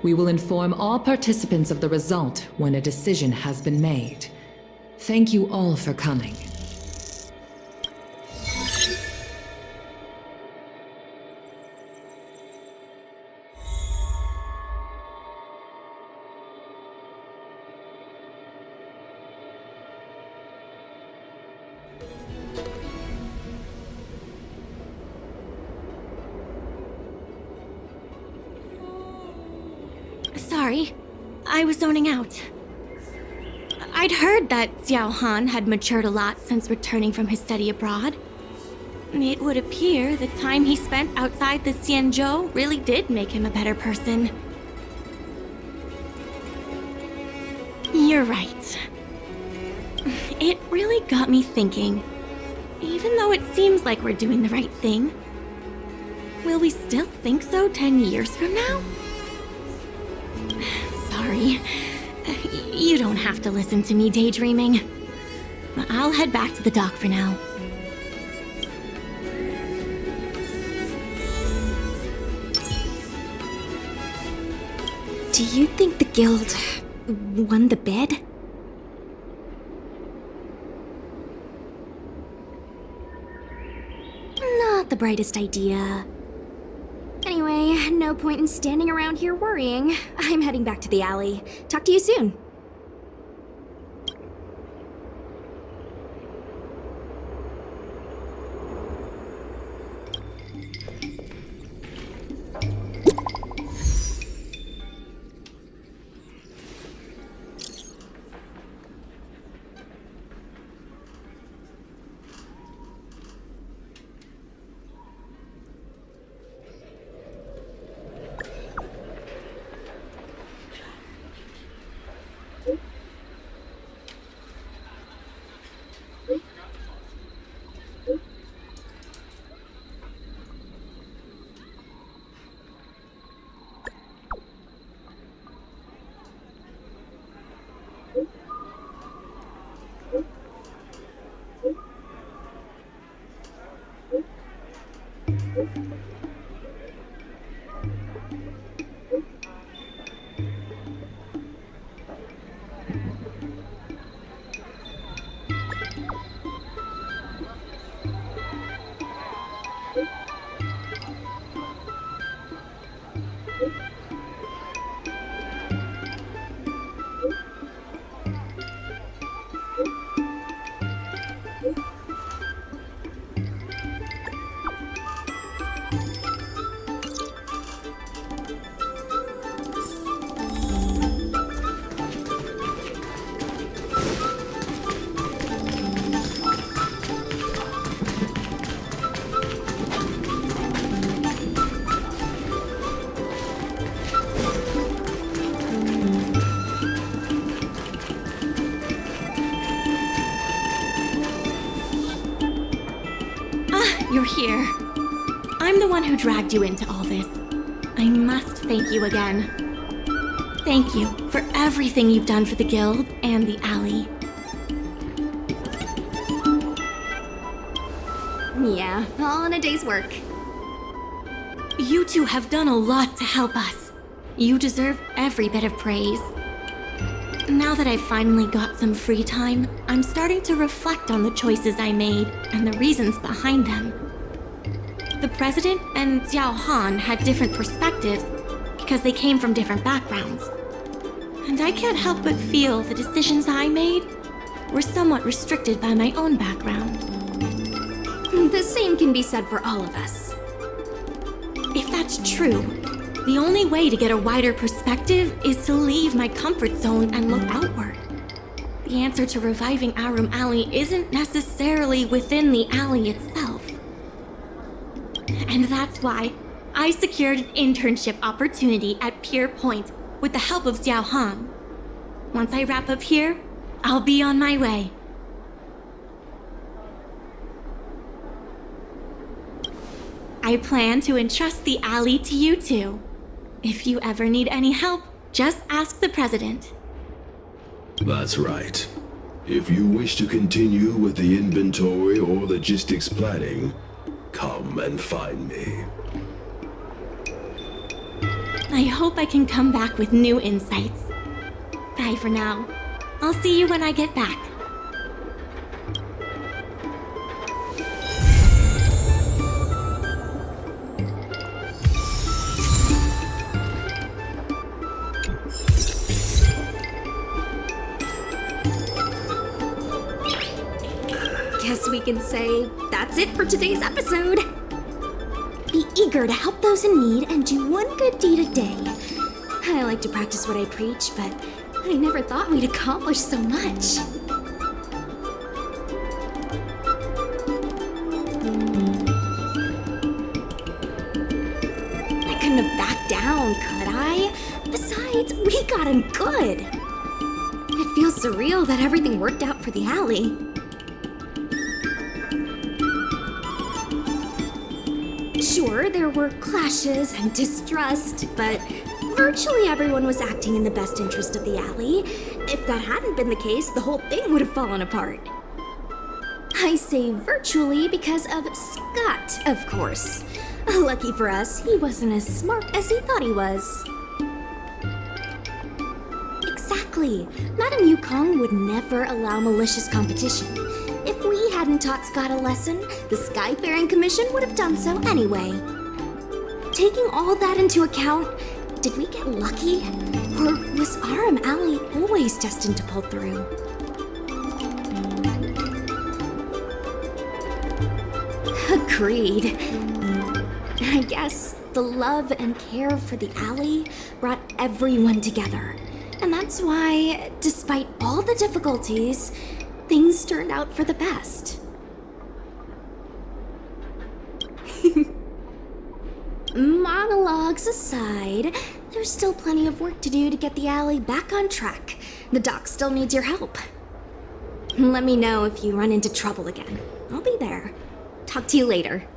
We will inform all participants of the result when a decision has been made. Thank you all for coming. Sorry, I was zoning out. I'd heard that Xiao Han had matured a lot since returning from his study abroad. It would appear the time he spent outside the xianzhou really did make him a better person. You're right. It really got me thinking. Even though it seems like we're doing the right thing, will we still think so 10 years from now? Sorry. You don't have to listen to me daydreaming. I'll head back to the dock for now. Do you think the guild won the bid? Not the brightest idea. Anyway, no point in standing around here worrying. I'm heading back to the alley. Talk to you soon. You're here. I'm the one who dragged you into all this. I must thank you again. Thank you for everything you've done for the guild and the alley. Yeah, all in a day's work. You two have done a lot to help us. You deserve every bit of praise. Now that I've finally got some free time, I'm starting to reflect on the choices I made and the reasons behind them. The president and Xiao Han had different perspectives because they came from different backgrounds. And I can't help but feel the decisions I made were somewhat restricted by my own background. The same can be said for all of us. If that's true, the only way to get a wider perspective is to leave my comfort zone and look outward. The answer to reviving Aurum Alley isn't necessarily within the alley itself. And that's why I secured an internship opportunity at Pier Point with the help of Xiao Han. Once I wrap up here, I'll be on my way. I plan to entrust the alley to you two. If you ever need any help, just ask the president. That's right. If you wish to continue with the inventory or logistics planning, come and find me. I hope I can come back with new insights. Bye for now. I'll see you when I get back. Guess we can say that's it for today's episode. Be eager to help those in need and do one good deed a day. I like to practice what I preach, but I never thought we'd accomplish so much. I couldn't have backed down, could I? Besides, we got him good. It feels surreal that everything worked out for the alley. Sure, there were clashes and distrust, but virtually everyone was acting in the best interest of the alley. If that hadn't been the case, the whole thing would have fallen apart. I say virtually because of Scott, of course. Lucky for us, he wasn't as smart as he thought he was. Exactly. Madame Yukong would never allow malicious competition. If we hadn't taught Scott a lesson, the Skyfaring Commission would have done so anyway. Taking all that into account, did we get lucky? Or was Aurum Alley always destined to pull through? Agreed. I guess the love and care for the alley brought everyone together. And that's why, despite all the difficulties, things turned out for the best. Monologues aside, there's still plenty of work to do to get the alley back on track. The doc still needs your help. Let me know if you run into trouble again. I'll be there. Talk to you later.